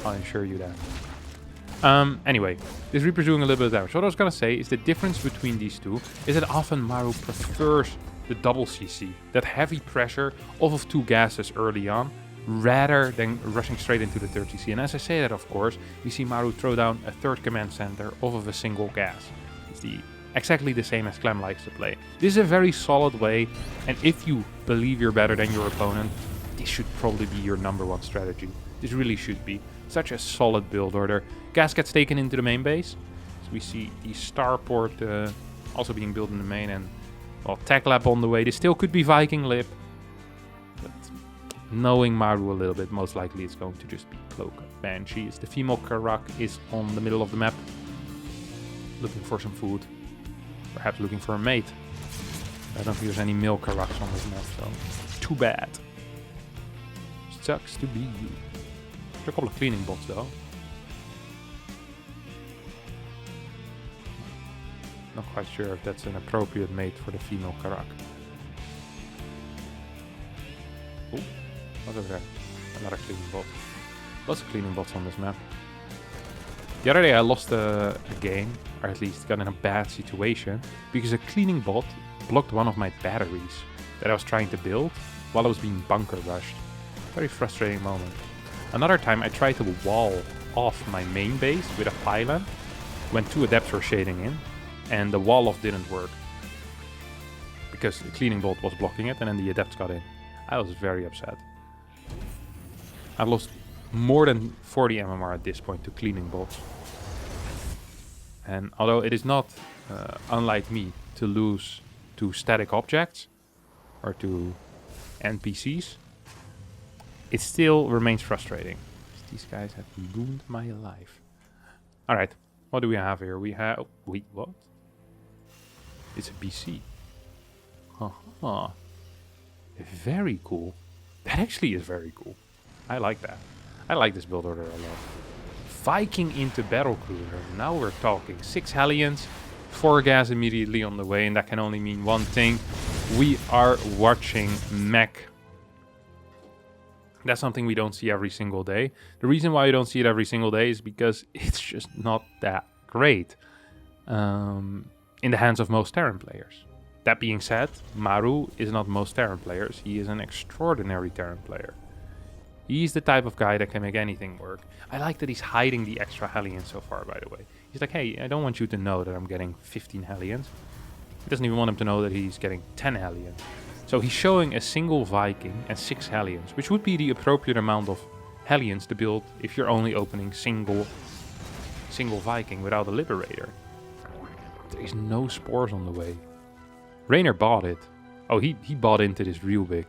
I'll assure you that. Anyway, this Reaper's doing a little bit of damage. What I was gonna say is the difference between these two is that often Maru prefers the double CC, that heavy pressure off of 2 gases early on, rather than rushing straight into the 3rd CC. And as I say that, of course, we see Maru throw down a 3rd command center off of a single gas. It's exactly the same as Clem likes to play. This is a very solid way, and if you believe you're better than your opponent, this should probably be your #1 strategy. This really should be. Such a solid build order. Gas gets taken into the main base. So we see the starport also being built in the main, and well, Tech Lab on the way. This still could be Viking Lip. But knowing Maru a little bit, most likely it's going to just be Cloak Banshee. The female Karak is on the middle of the map. Looking for some food. Perhaps looking for a mate. I don't think there's any male Karaks on this map, so too bad. Sucks to be you. There's a couple of cleaning bots though. Not quite sure if that's an appropriate mate for the female Karak. Oh, what's over there? Another cleaning bot. Lots of cleaning bots on this map. The other day I lost a game, or at least got in a bad situation, because a cleaning bot blocked one of my batteries that I was trying to build while I was being bunker rushed. Very frustrating moment. Another time I tried to wall off my main base with a pylon when 2 adepts were shading in, and the wall off didn't work because the cleaning bolt was blocking it, and then the adepts got in. I was very upset. I lost more than 40 MMR at this point to cleaning bolts. And although it is not unlike me to lose to static objects or to NPCs, it still remains frustrating. These guys have ruined my life. Alright, what do we have here? We have... Wait, what? It's a BC. Haha. Very cool. That actually is very cool. I like that. I like this build order a lot. Viking into battle cruiser. Now we're talking. 6 Hellions, 4 gas immediately on the way, and that can only mean one thing. We are watching mech. That's something we don't see every single day. The reason why you don't see it every single day is because it's just not that great in the hands of most Terran players. That being said, Maru is not most Terran players. He is an extraordinary Terran player. He's the type of guy that can make anything work. I like that he's hiding the extra Hellions so far, by the way. He's like, hey, I don't want you to know that I'm getting 15 Hellions. He doesn't even want him to know that he's getting 10 Hellions. So he's showing a single Viking and 6 Hellions, which would be the appropriate amount of Hellions to build if you're only opening single Viking without a Liberator. There is no spores on the way. Reynor bought it. Oh, he bought into this real big.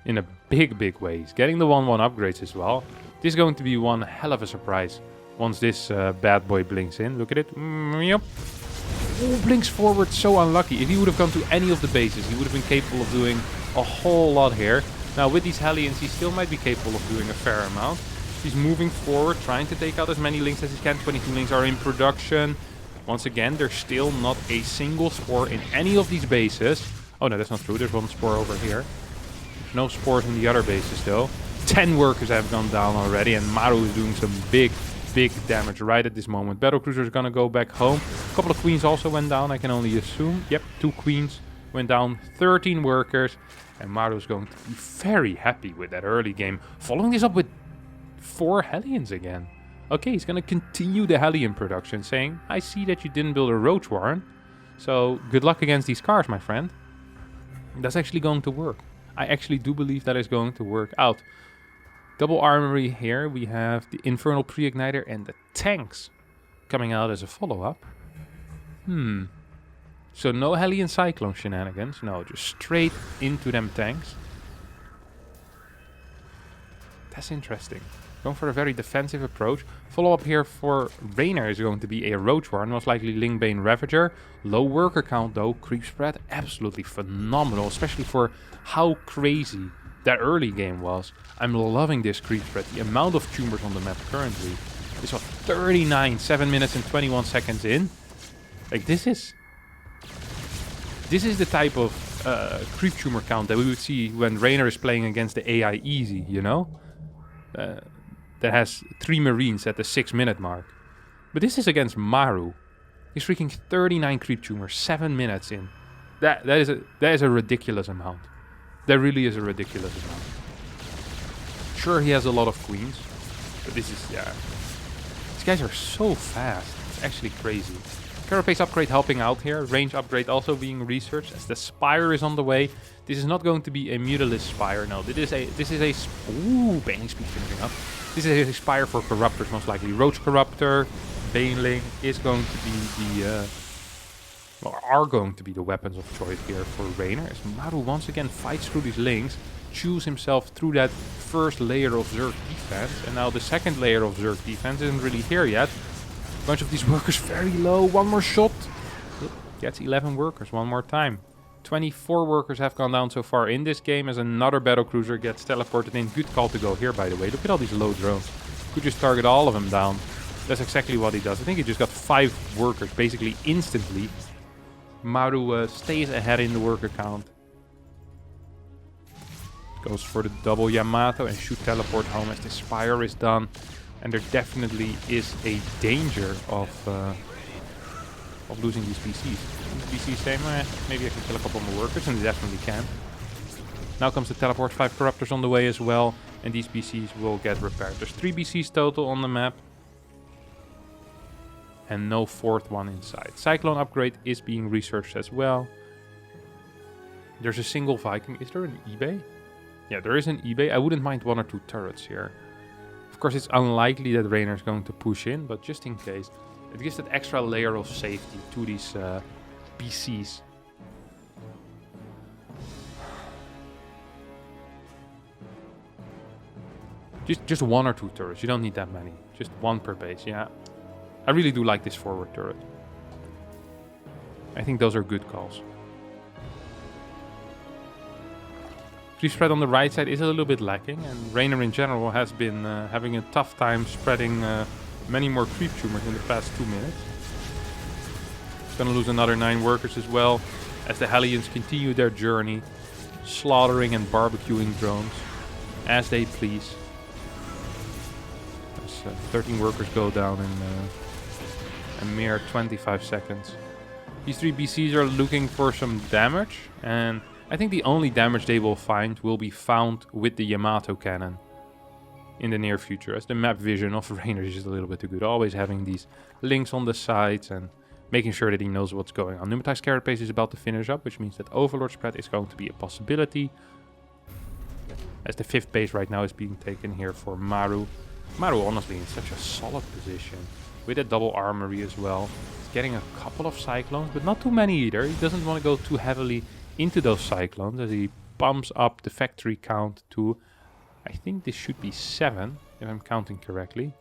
In a big way. He's getting the 1/1 upgrades as well. This is going to be one hell of a surprise once this bad boy blinks in. Look at it. Yep. Oh, blinks forward, so unlucky. If he would have gone to any of the bases, he would have been capable of doing a whole lot here. Now with these Hellions, he still might be capable of doing a fair amount. He's moving forward, trying to take out as many links as he can. 22 links are in production. Once again, there's still not a single spore in any of these bases. Oh no, that's not true. There's 1 spore over here. No spores in the other bases though. 10 workers have gone down already, and Maru is doing some big damage right at this moment. Battlecruiser is gonna go back home. A couple of queens also went down, I can only assume. Yep, 2 queens went down, 13 workers, and Maru is going to be very happy with that early game. Following this up with 4 Hellions again. Okay, he's gonna continue the Hellion production, saying, I see that you didn't build a Roach Warren, so good luck against these cars, my friend. That's actually going to work. I actually do believe that is going to work out. Double armory here. We have the Infernal Pre-Igniter and the tanks coming out as a follow-up. So no Hellion Cyclone shenanigans. No, just straight into them tanks. That's interesting. Going for a very defensive approach. Follow-up here for Reynor is going to be a Roach Warren, most likely Lingbane Ravager. Low worker count though, creep spread absolutely phenomenal, especially for how crazy that early game was. I'm loving this creep spread. The amount of tumors on the map currently is what, 39, 7 minutes and 21 seconds in. Like this is the type of creep tumor count that we would see when Reynor is playing against the AI easy, you know? That has 3 Marines at the 6-minute mark. But this is against Maru. He's freaking 39 creep tumors, 7 minutes in. That is a ridiculous amount. That really is a ridiculous amount. Sure, he has a lot of queens, but this is, yeah. These guys are so fast. It's actually crazy. Carapace upgrade helping out here. Range upgrade also being researched as the Spire is on the way. This is not going to be a Mutalisk Spire. No, this is a ooh, Baneling speed finishing up. This is a Spire for Corruptors, most likely. Roach Corruptor, Baneling is going to be the are going to be the weapons of choice here for Reynor, as Maru once again fights through these links, chews himself through that first layer of Zerg defense, and now the second layer of Zerg defense isn't really here yet. A bunch of these workers very low, 1 more shot. Gets 11 workers one more time. 24 workers have gone down so far in this game as another battlecruiser gets teleported in. Good call to go here, by the way. Look at all these low drones. Could just target all of them down. That's exactly what he does. I think he just got 5 workers basically instantly. Maru stays ahead in the worker count. Goes for the double Yamato and should teleport home as the Spire is done. And there definitely is a danger of losing these PCs. These PCs say, maybe I can kill a couple more workers, and they definitely can. Now comes the teleport, 5 Corruptors on the way as well, and these PCs will get repaired. There's 3 PCs total on the map. and no fourth one inside. Cyclone upgrade is being researched as well. There's a single Viking. Is there an eBay? Yeah, there is an eBay. I wouldn't mind 1 or 2 turrets here. Of course, it's unlikely that Reynor is going to push in, but just in case, it gives that extra layer of safety to these BCs. Just 1 or 2 turrets. You don't need that many. Just 1 per base. Yeah, I really do like this forward turret. I think those are good calls. Creep spread on the right side is a little bit lacking, and Reynor in general has been having a tough time spreading many more creep tumors in the past 2 minutes. He's gonna lose another 9 workers as well, as the Hellions continue their journey, slaughtering and barbecuing drones as they please. As 13 workers go down in a mere 25 seconds. These 3 BCs are looking for some damage, and I think the only damage they will find will be found with the Yamato cannon in the near future, as the map vision of Reynor is just a little bit too good. Always having these links on the sides and making sure that he knows what's going on. Pneumatized Carapace is about to finish up, which means that Overlord spread is going to be a possibility. As the 5th base right now is being taken here for Maru. Maru honestly in such a solid position, with a double armory as well. He's getting a couple of Cyclones, but not too many either. He doesn't want to go too heavily into those Cyclones, as he bumps up the factory count to, I think this should be 7, if I'm counting correctly.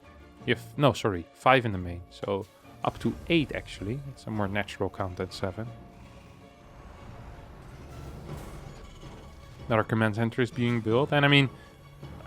No, sorry, 5 in the main, so up to 8 actually. It's a more natural count than 7. Another command center is being built, and I mean,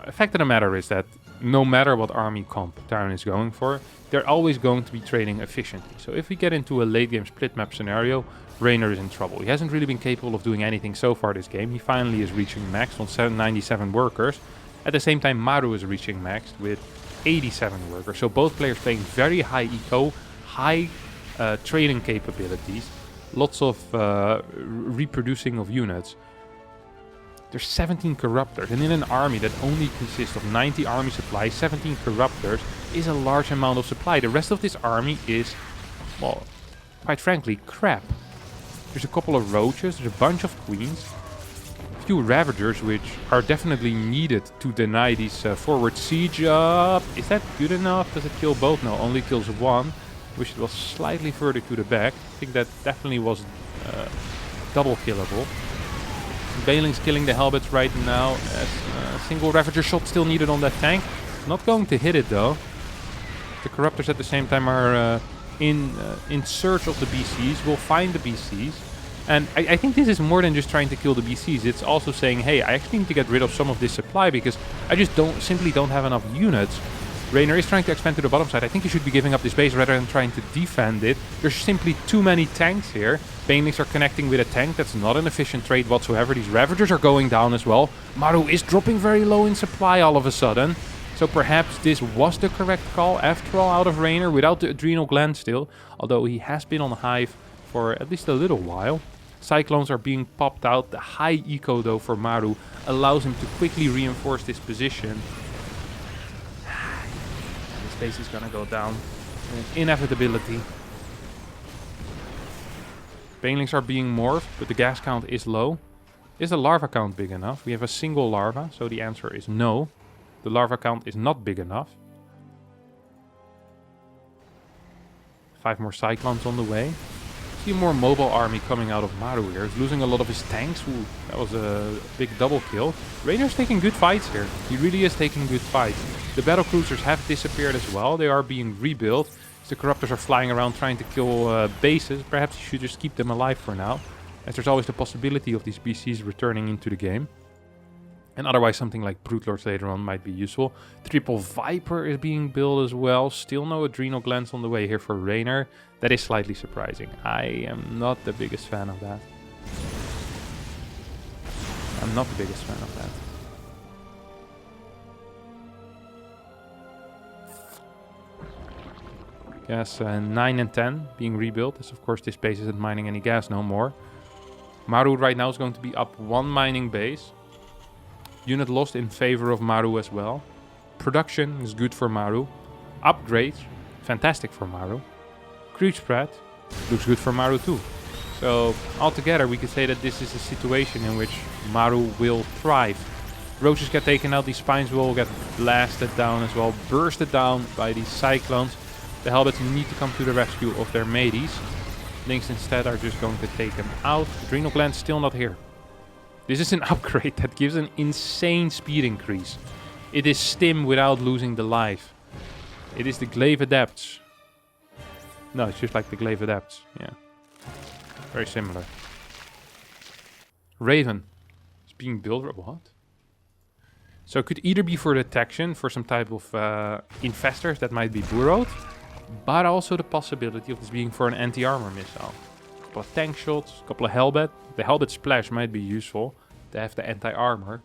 the fact of the matter is that no matter what army comp Terran is going for, they're always going to be trading efficiently. So if we get into a late game split map scenario, Reynor is in trouble. He hasn't really been capable of doing anything so far this game. He finally is reaching max on 797 workers. At the same time, Maru is reaching max with 87 workers. So both players playing very high eco, high trading capabilities, lots of reproducing of units. There's 17 Corruptors, and in an army that only consists of 90 army supply, 17 Corruptors is a large amount of supply. The rest of this army is, well, quite frankly, crap. There's a couple of Roaches, there's a bunch of Queens, a few Ravagers, which are definitely needed to deny these forward siege up. Is that good enough? Does it kill both? No, only kills 1. Wish it was slightly further to the back. I think that definitely was double killable. Bailing's killing the Helbets right now, as a single Ravager shot still needed on that tank. Not going to hit it though. The Corruptors at the same time are in search of the BCs, will find the BCs. And I think this is more than just trying to kill the BCs. It's also saying, hey, I actually need to get rid of some of this supply because I just simply don't have enough units. Reynor is trying to expand to the bottom side. I think he should be giving up this base rather than trying to defend it. There's simply too many tanks here. Banelings are connecting with a tank. That's not an efficient trade whatsoever. These Ravagers are going down as well. Maru is dropping very low in supply all of a sudden. So perhaps this was the correct call after all out of Reynor without the adrenal gland still. Although he has been on Hive for at least a little while. Cyclones are being popped out. The high eco though for Maru allows him to quickly reinforce this position. This base is gonna go down. Inevitability. Banelings are being morphed, but the gas count is low. Is the larva count big enough? We have a single larva, so the answer is no. The larva count is not big enough. 5 more Cyclones on the way. See a more mobile army coming out of Maru here. He's losing a lot of his tanks. Ooh, that was a big double kill. Reynor's taking good fights here. He really is taking good fights. The battlecruisers have disappeared as well. They are being rebuilt. The Corruptors are flying around trying to kill bases. Perhaps you should just keep them alive for now, as there's always the possibility of these BCs returning into the game. And otherwise something like Brute Lords later on might be useful. Triple Viper is being built as well. Still no adrenal glands on the way here for Reynor. That is slightly surprising. I am not the biggest fan of that. I'm not the biggest fan of that. Gas 9 and 10 being rebuilt, as of course this base isn't mining any gas no more. Maru right now is going to be up 1 mining base. Unit lost in favor of Maru as well. Production is good for Maru. Upgrades, fantastic for Maru. creep spread. Looks good for Maru too. So altogether we could say that this is a situation in which Maru will thrive. Roaches get taken out, these spines will get blasted down as well, bursted down by these cyclones. The Helbets need to come to the rescue of their mateys. Lynx instead are just going to take them out. Adrenal glands still not here. This is an upgrade that gives an insane speed increase. It is stim without losing the life. It is the Glaive Adepts. No, it's just like the Glaive Adepts. Yeah. Very similar. Raven is being built. What? So it could either be for detection, for some type of infestors that might be burrowed, but also the possibility of this being for an anti-armor missile. A couple of tank shots, a couple of Helbet. The Helbet splash might be useful to have the anti-armor.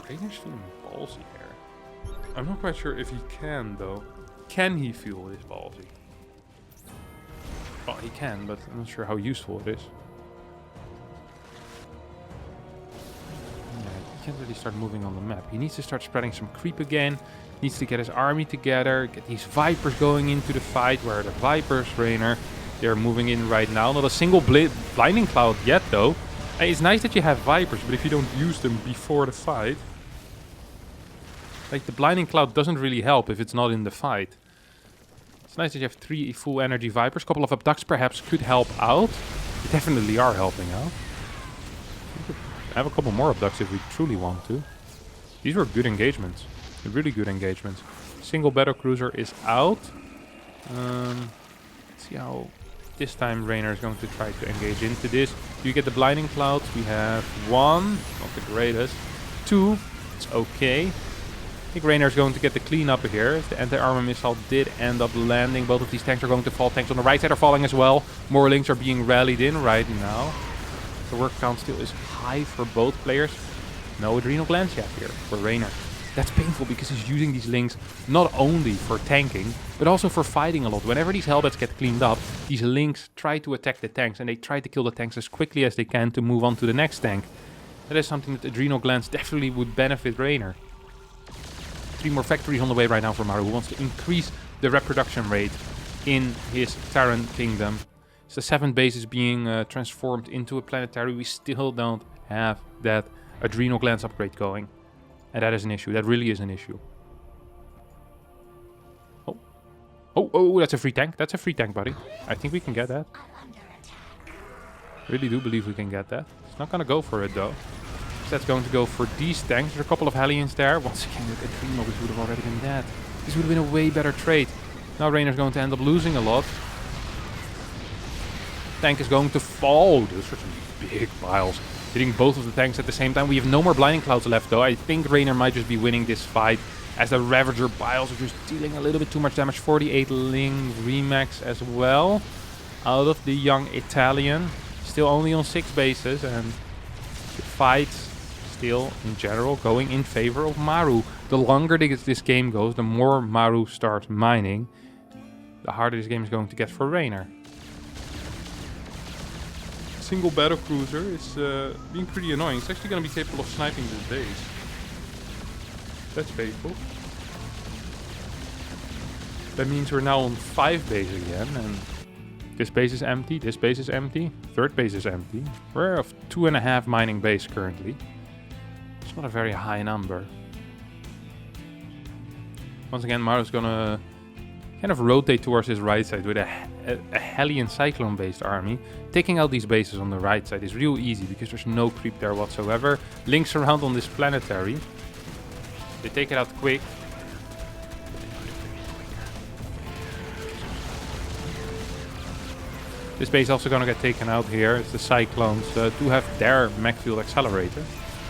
Raynor's feeling ballsy here. I'm not quite sure if he can though. Can he feel this ballsy? Well, he can, but I'm not sure how useful it is. Yeah, he can't really start moving on the map. He needs to start spreading some creep again. Needs to get his army together, get these Vipers going into the fight. Where are the Vipers, Reynor? They're moving in right now. Not a single blinding cloud yet, though. It's nice that you have Vipers, but if you don't use them before the fight... Like, the blinding cloud doesn't really help if it's not in the fight. It's nice that you have 3 full energy Vipers. A couple of abducts perhaps could help out. They definitely are helping out. We could have a couple more abducts if we truly want to. These were good engagements. Really good engagements. Single battle cruiser is out. Let's see how this time Reynor is going to try to engage into this. You get the blinding clouds. We have 1, not the greatest. 2, it's okay. I think Reynor is going to get the clean up here. The anti-armor missile did end up landing. Both of these tanks are going to fall. Tanks on the right side are falling as well. More links are being rallied in right now. The work count still is high for both players. No adrenal glands yet here for Reynor. That's painful because he's using these links not only for tanking, but also for fighting a lot. Whenever these Helbets get cleaned up, these links try to attack the tanks, and they try to kill the tanks as quickly as they can to move on to the next tank. That is something that adrenal glands definitely would benefit Reynor. 3 more factories on the way right now for Maru, who wants to increase the reproduction rate in his Terran kingdom. It's the 7th base is being transformed into a planetary. We still don't have that adrenal glands upgrade going. And that is an issue. That really is an issue. Oh, that's a free tank. That's a free tank, buddy. I think we can get that. Really do believe we can get that. It's not going to go for it, though. That's going to go for these tanks. There's a couple of Hellions there. Once again, with Adrenal, this would have already been dead. This would have been a way better trade. Now Reynor's going to end up losing a lot. Tank is going to fall. Those are some big piles. Hitting both of the tanks at the same time. We have no more blinding clouds left though. I think Reynor might just be winning this fight as the Ravager piles are just dealing a little bit too much damage. 48 Ling Remax as well. Out of the young Italian. Still only on 6 bases, and the fight still in general going in favor of Maru. The longer this game goes, the more Maru starts mining, the harder this game is going to get for Reynor. Single battle cruiser is being pretty annoying. It's actually going to be capable of sniping this base. That's painful. That means we're now on 5 bases again, and this base is empty, this base is empty, 3rd base is empty. We're of 2.5 mining base currently. It's not a very high number. Once again, Maru's gonna kind of rotate towards his right side with a Hellion Cyclone based army. Taking out these bases on the right side is real easy because there's no creep there whatsoever. Links around on this planetary. They take it out quick. This base is also gonna get taken out here. It's the Cyclones do have their mech field accelerator.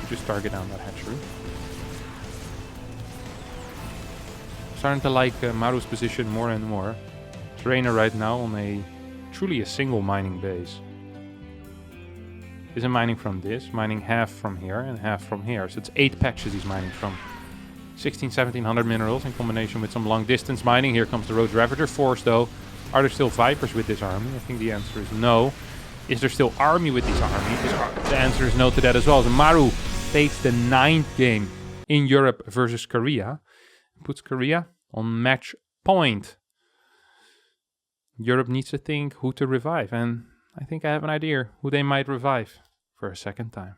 Just target down that hatchery. Starting to like Maru's position more and more. It's Reynor right now on truly a single mining base. Isn't mining from this, mining half from here and half from here. So it's 8 patches he's mining from. 1700 minerals in combination with some long distance mining. Here comes the Road Ravager Force though. Are there still Vipers with this army? I think the answer is no. Is there still army with this army? The answer is no to that as well. So Maru takes the 9th game in Europe versus Korea. Puts Korea on match point. Europe needs to think who to revive, and I think I have an idea who they might revive for a second time.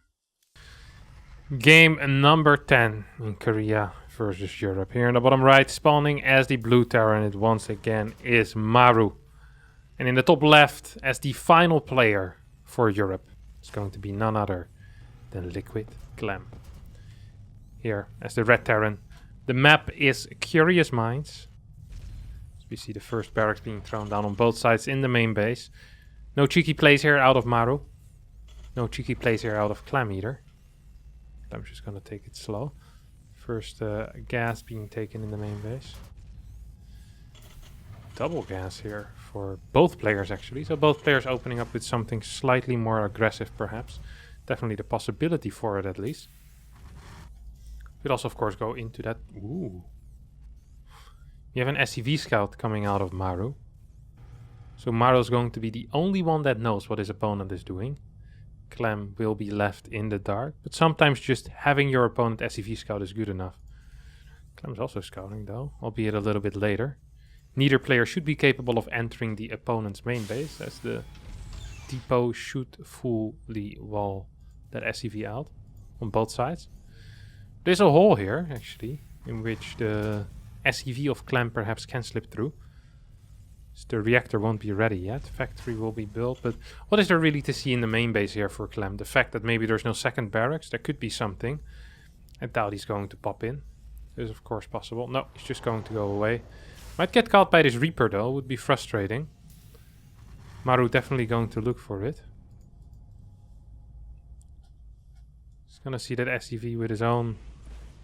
Game number 10 in Korea versus Europe. Here in the bottom right, spawning as the blue Terran, it once again is Maru. And in the top left, as the final player for Europe, it's going to be none other than Liquid Clem. Here, as the red Terran, the map is Curious Minds. We see the first barracks being thrown down on both sides in the main base. No cheeky plays here out of Maru. No cheeky plays here out of Clem either. I'm just gonna take it slow. First gas being taken in the main base. Double gas here for both players actually. So both players opening up with something slightly more aggressive perhaps. Definitely the possibility for it at least. Could also of course go into that. Ooh. You have an SCV scout coming out of Maru. So Maru is going to be the only one that knows what his opponent is doing. Clem will be left in the dark. But sometimes just having your opponent SCV scout is good enough. Clem's also scouting though, albeit a little bit later. Neither player should be capable of entering the opponent's main base, as the depot should fully wall that SCV out on both sides. There's a hole here actually, in which the SCV of Clem perhaps can slip through. So the reactor won't be ready yet. Factory will be built, but what is there really to see in the main base here for Clem? The fact that maybe there's no second barracks, there could be something. I doubt he's going to pop in. It is of course possible. No, he's just going to go away. Might get caught by this Reaper though, would be frustrating. Maru definitely going to look for it. He's gonna see that SCV with his own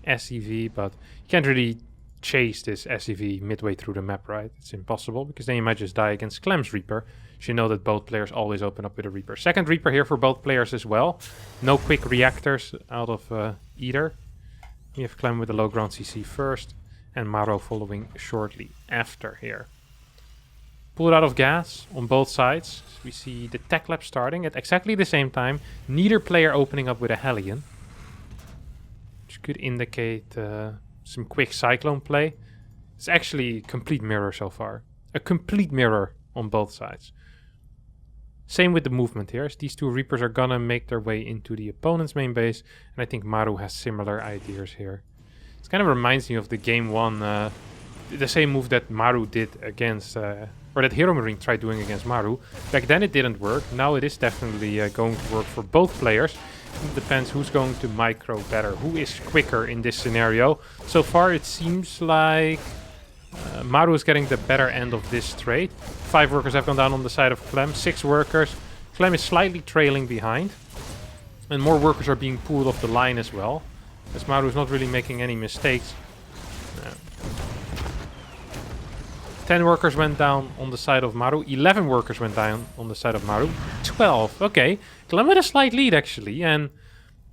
SCV, but he can't really chase this SCV midway through the map, right? It's impossible, because then you might just die against Clem's Reaper. You know that both players always open up with a Reaper. Second Reaper here for both players as well. No quick reactors out of either. We have Clem with the low ground CC first, and Maru following shortly after here. Pulled out of gas on both sides. So we see the tech lab starting at exactly the same time. Neither player opening up with a Hellion, which could indicate some quick cyclone play. It's actually complete mirror so far. A complete mirror on both sides. Same with the movement here, as these two Reapers are gonna make their way into the opponent's main base, and I think Maru has similar ideas here. It kind of reminds me of the game one, the same move that Maru did against, or that HeroMarine tried doing against Maru. Back then it didn't work, now it is definitely going to work for both players. It depends who's going to micro better, who is quicker in this scenario. So far it seems like Maru is getting the better end of this trade. 5 workers have gone down on the side of Clem, 6 workers. Clem is slightly trailing behind. And more workers are being pulled off the line as well, as Maru is not really making any mistakes. 10 workers went down on the side of Maru. 11 workers went down on the side of Maru. 12. Okay. Clem with a slight lead actually. And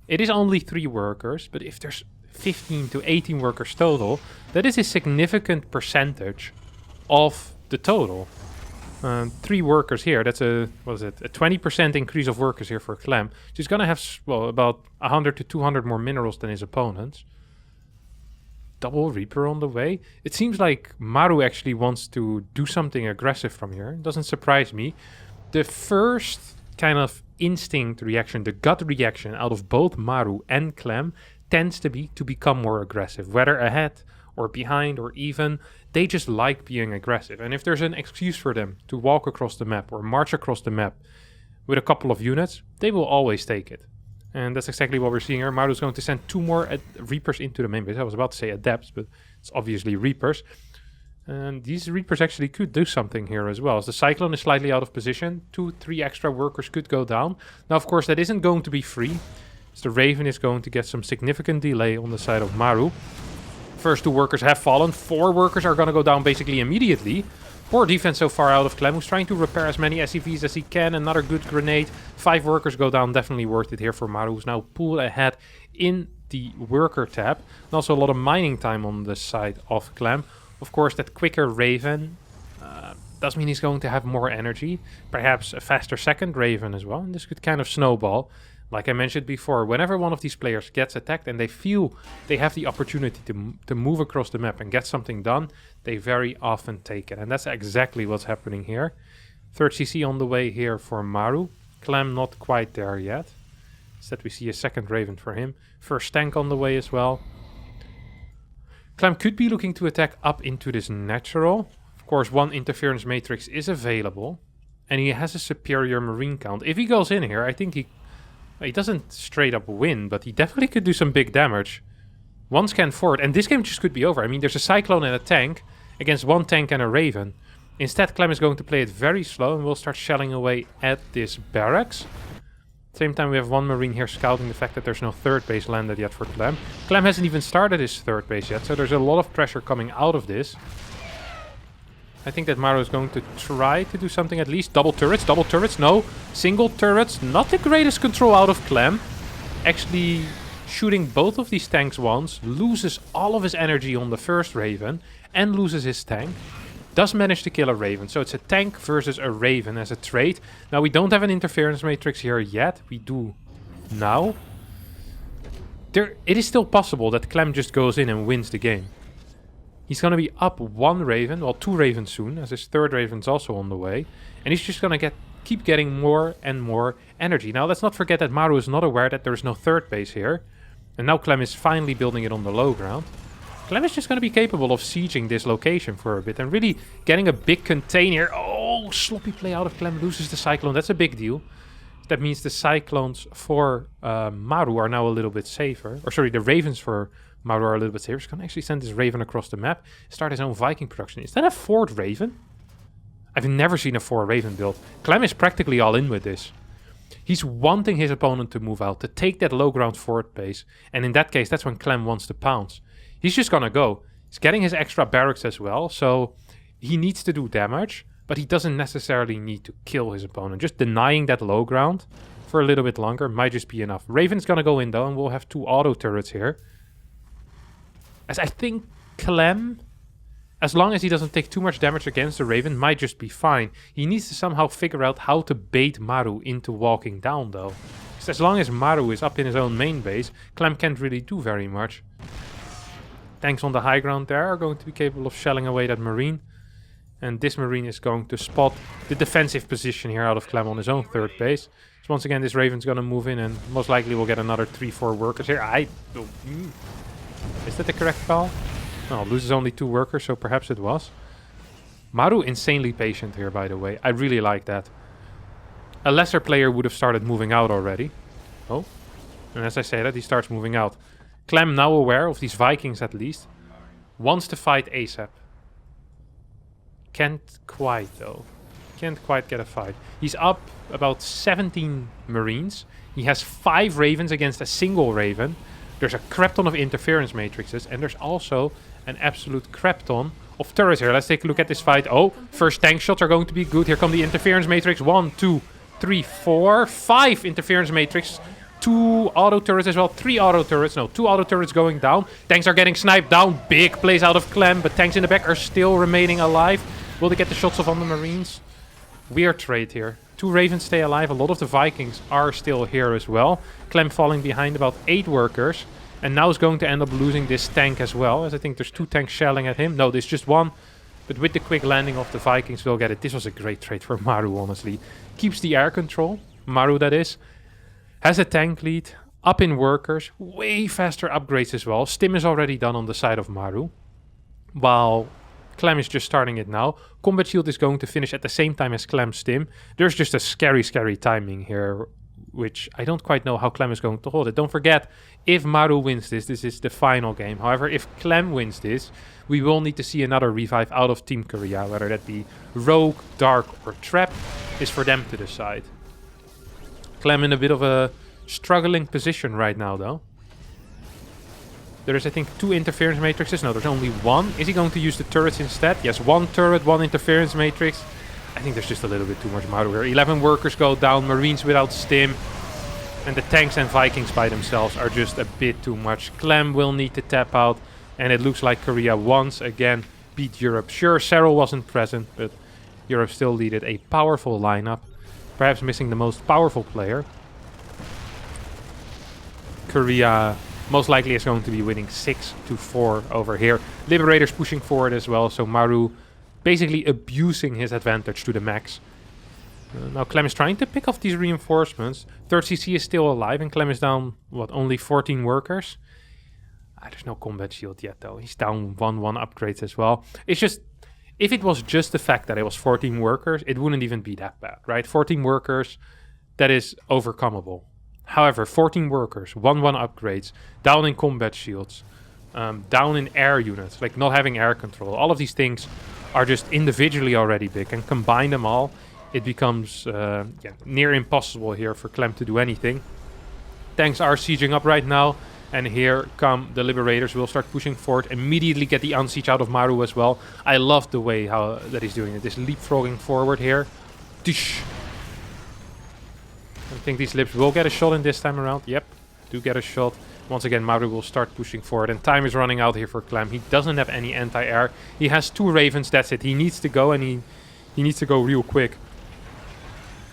it is only 3 workers. But if there's 15 to 18 workers total, that is a significant percentage of the total. 3 workers here. That's a, what is it? A 20% increase of workers here for Clem. She's going to have, well, about 100 to 200 more minerals than his opponents. Double Reaper on the way. It seems like Maru actually wants to do something aggressive from here. It doesn't surprise me. The first kind of instinct reaction, the gut reaction out of both Maru and Clem tends to be to become more aggressive. Whether ahead or behind or even, they just like being aggressive. And if there's an excuse for them to walk across the map or march across the map with a couple of units, they will always take it. And that's exactly what we're seeing here. Maru's going to send 2 more Reapers into the main base. I was about to say Adepts, but it's obviously Reapers. And these Reapers actually could do something here as well. As the Cyclone is slightly out of position, 2-3 extra workers could go down. Now, of course, that isn't going to be free, as the Raven is going to get some significant delay on the side of Maru. First 2 workers have fallen. 4 workers are going to go down basically immediately. Poor defense so far out of Clem, who's trying to repair as many SCVs as he can. Another good grenade. 5 workers go down, definitely worth it here for Maru, who's now pulled ahead in the worker tab. And also a lot of mining time on the side of Clem. Of course, that quicker Raven does mean he's going to have more energy. Perhaps a faster second Raven as well. And this could kind of snowball. Like I mentioned before, whenever one of these players gets attacked and they feel they have the opportunity to move across the map and get something done, they very often take it. And that's exactly what's happening here. Third CC on the way here for Maru. Clem not quite there yet. Instead we see a second Raven for him. First tank on the way as well. Clem could be looking to attack up into this natural. Of course, one interference matrix is available. And he has a superior marine count. If he goes in here, I think he doesn't straight up win, but he definitely could do some big damage. One scan forward, and this game just could be over. I mean, there's a Cyclone and a tank against one tank and a Raven. Instead, Clem is going to play it very slow and will start shelling away at this barracks. Same time, we have one Marine here scouting the fact that there's no third base landed yet for Clem. Clem hasn't even started his third base yet, so there's a lot of pressure coming out of this. I think that Maru is going to try to do something at least. Double turrets, no. Single turrets, not the greatest control out of Clem. Actually shooting both of these tanks once, loses all of his energy on the first Raven and loses his tank. Does manage to kill a Raven, so it's a tank versus a Raven as a trade. Now we don't have an interference matrix here yet, we do now. It is still possible that Clem just goes in and wins the game. He's going to be up one Raven, well 2 Ravens soon, as his third Raven's also on the way. And he's just going to keep getting more and more energy. Now let's not forget that Maru is not aware that there's no third base here. And now Clem is finally building it on the low ground. Clem is just going to be capable of sieging this location for a bit and really getting a big container. Oh, sloppy play out of Clem, loses the Cyclone, that's a big deal. That means the Cyclones for Maru are now a little bit safer. Or sorry, the Ravens for Maru are a little bit safer. He's going to actually send this Raven across the map. Start his own Viking production. Is that a 4th Raven? I've never seen a 4 Raven build. Clem is practically all in with this. He's wanting his opponent to move out, to take that low ground forward base. And in that case, that's when Clem wants to pounce. He's just going to go. He's getting his extra barracks as well. So he needs to do damage. But he doesn't necessarily need to kill his opponent. Just denying that low ground for a little bit longer might just be enough. Raven's going to go in though, and we'll have 2 auto turrets here. As I think Clem, as long as he doesn't take too much damage against the Raven, might just be fine. He needs to somehow figure out how to bait Maru into walking down though. Because as long as Maru is up in his own main base, Clem can't really do very much. Tanks on the high ground there are going to be capable of shelling away that Marine. And this Marine is going to spot the defensive position here out of Clem on his own third base. So once again, this Raven's going to move in and most likely we'll get another 3-4 workers here. Is that the correct call? No, loses only 2 workers, so perhaps it was. Maru insanely patient here, by the way. I really like that. A lesser player would have started moving out already. Oh, and as I say that, he starts moving out. Clem, now aware of these Vikings at least, wants to fight ASAP. Can't quite though. Can't quite get a fight. He's up about 17 Marines. He has 5 Ravens against a single Raven. There's a crap ton of interference matrices. And there's also an absolute crap ton of turrets here. Let's take a look at this fight. Oh, first tank shots are going to be good. Here come the interference matrix. 1, 2, 3, 4, 5 interference matrix. 2 auto turrets as well. 3 auto turrets. No, 2 auto turrets going down. Tanks are getting sniped down. Big plays out of Clem. But tanks in the back are still remaining alive. Will they get the shots off on the Marines? Weird trade here. 2 Ravens stay alive. A lot of the Vikings are still here as well. Clem falling behind about 8 workers. And now is going to end up losing this tank as well. As I think there's 2 tanks shelling at him. No, there's just 1. But with the quick landing of the Vikings, we'll get it. This was a great trade for Maru, honestly. Keeps the air control. Maru, that is. Has a tank lead. Up in workers. Way faster upgrades as well. Stim is already done on the side of Maru. While Clem is just starting it now. Combat Shield is going to finish at the same time as Clem's Stim. There's just a scary timing here, which I don't quite know how Clem is going to hold it. Don't forget, if Maru wins this is the final game. However, if Clem wins this, we will need to see another revive out of Team Korea, whether that be Rogue, Dark, or Trap, is for them to decide. Clem in a bit of a struggling position right now, though. There's, I think, 2 interference matrices. No, there's only 1. Is he going to use the turrets instead? Yes, 1 turret, 1 interference matrix. I think there's just a little bit too much Maru here. 11 workers go down, Marines without Stim. And the tanks and Vikings by themselves are just a bit too much. Clem will need to tap out. And it looks like Korea once again beat Europe. Sure, Serral wasn't present, but Europe still needed a powerful lineup. Perhaps missing the most powerful player. Korea most likely is going to be winning 6-4 over here. Liberator's pushing forward as well, so Maru basically abusing his advantage to the max. Now Clem is trying to pick off these reinforcements. 3rd CC is still alive and Clem is down, what, only 14 workers? There's no combat shield yet though. He's down 1-1 upgrades as well. It's just, if it was just the fact that it was 14 workers, it wouldn't even be that bad, right? 14 workers, that is overcomable. However, 14 workers, 1-1 upgrades, down in combat shields, down in air units, like not having air control. All of these things are just individually already big, and combine them all, it becomes near impossible here for Clem to do anything. Tanks are sieging up right now, and here come the Liberators. We'll start pushing forward, immediately get the unsiege out of Maru as well. I love the way that he's doing it, this leapfrogging forward here. Tish. I think these Libs will get a shot in this time around. Yep, do get a shot. Once again, Maru will start pushing forward, and time is running out here for Clem. He doesn't have any anti-air. He has 2 Ravens, that's it. He needs to go, and he needs to go real quick.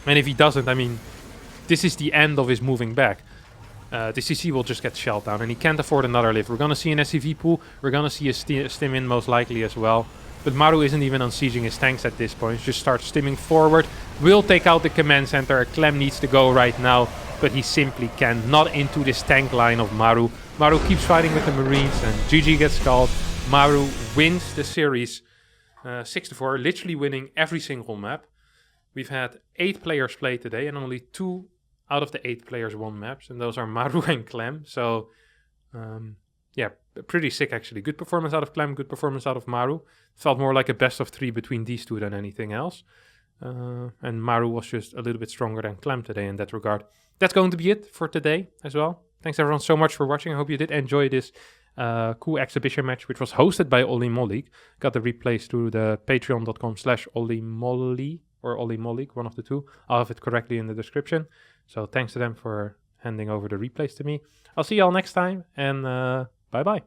And if he doesn't, I mean, this is the end of his moving back. The CC will just get shelled down, and he can't afford another lift. We're going to see an SCV pool. We're going to see a stim in most likely as well. But Maru isn't even unsieging his tanks at this point. He just starts stimming forward. Will take out the command center. Clem needs to go right now, but he simply can. Not into this tank line of Maru. Maru keeps fighting with the Marines, and GG gets called. Maru wins the series 6-4, literally winning every single map. We've had 8 players play today, and only 2 out of the 8 players won maps, and those are Maru and Clem. So, yeah, pretty sick actually. Good performance out of Clem, good performance out of Maru. Felt more like a best of 3 between these two than anything else. And Maru was just a little bit stronger than Clem today in that regard. That's going to be it for today as well. Thanks everyone so much for watching. I hope you did enjoy this cool exhibition match, which was hosted by Ollie Mollik. Got the replays through the patreon.com/OllieMollik or Ollie Mollik, one of the two. I'll have it correctly in the description. So thanks to them for handing over the replays to me. I'll see you all next time, and bye-bye.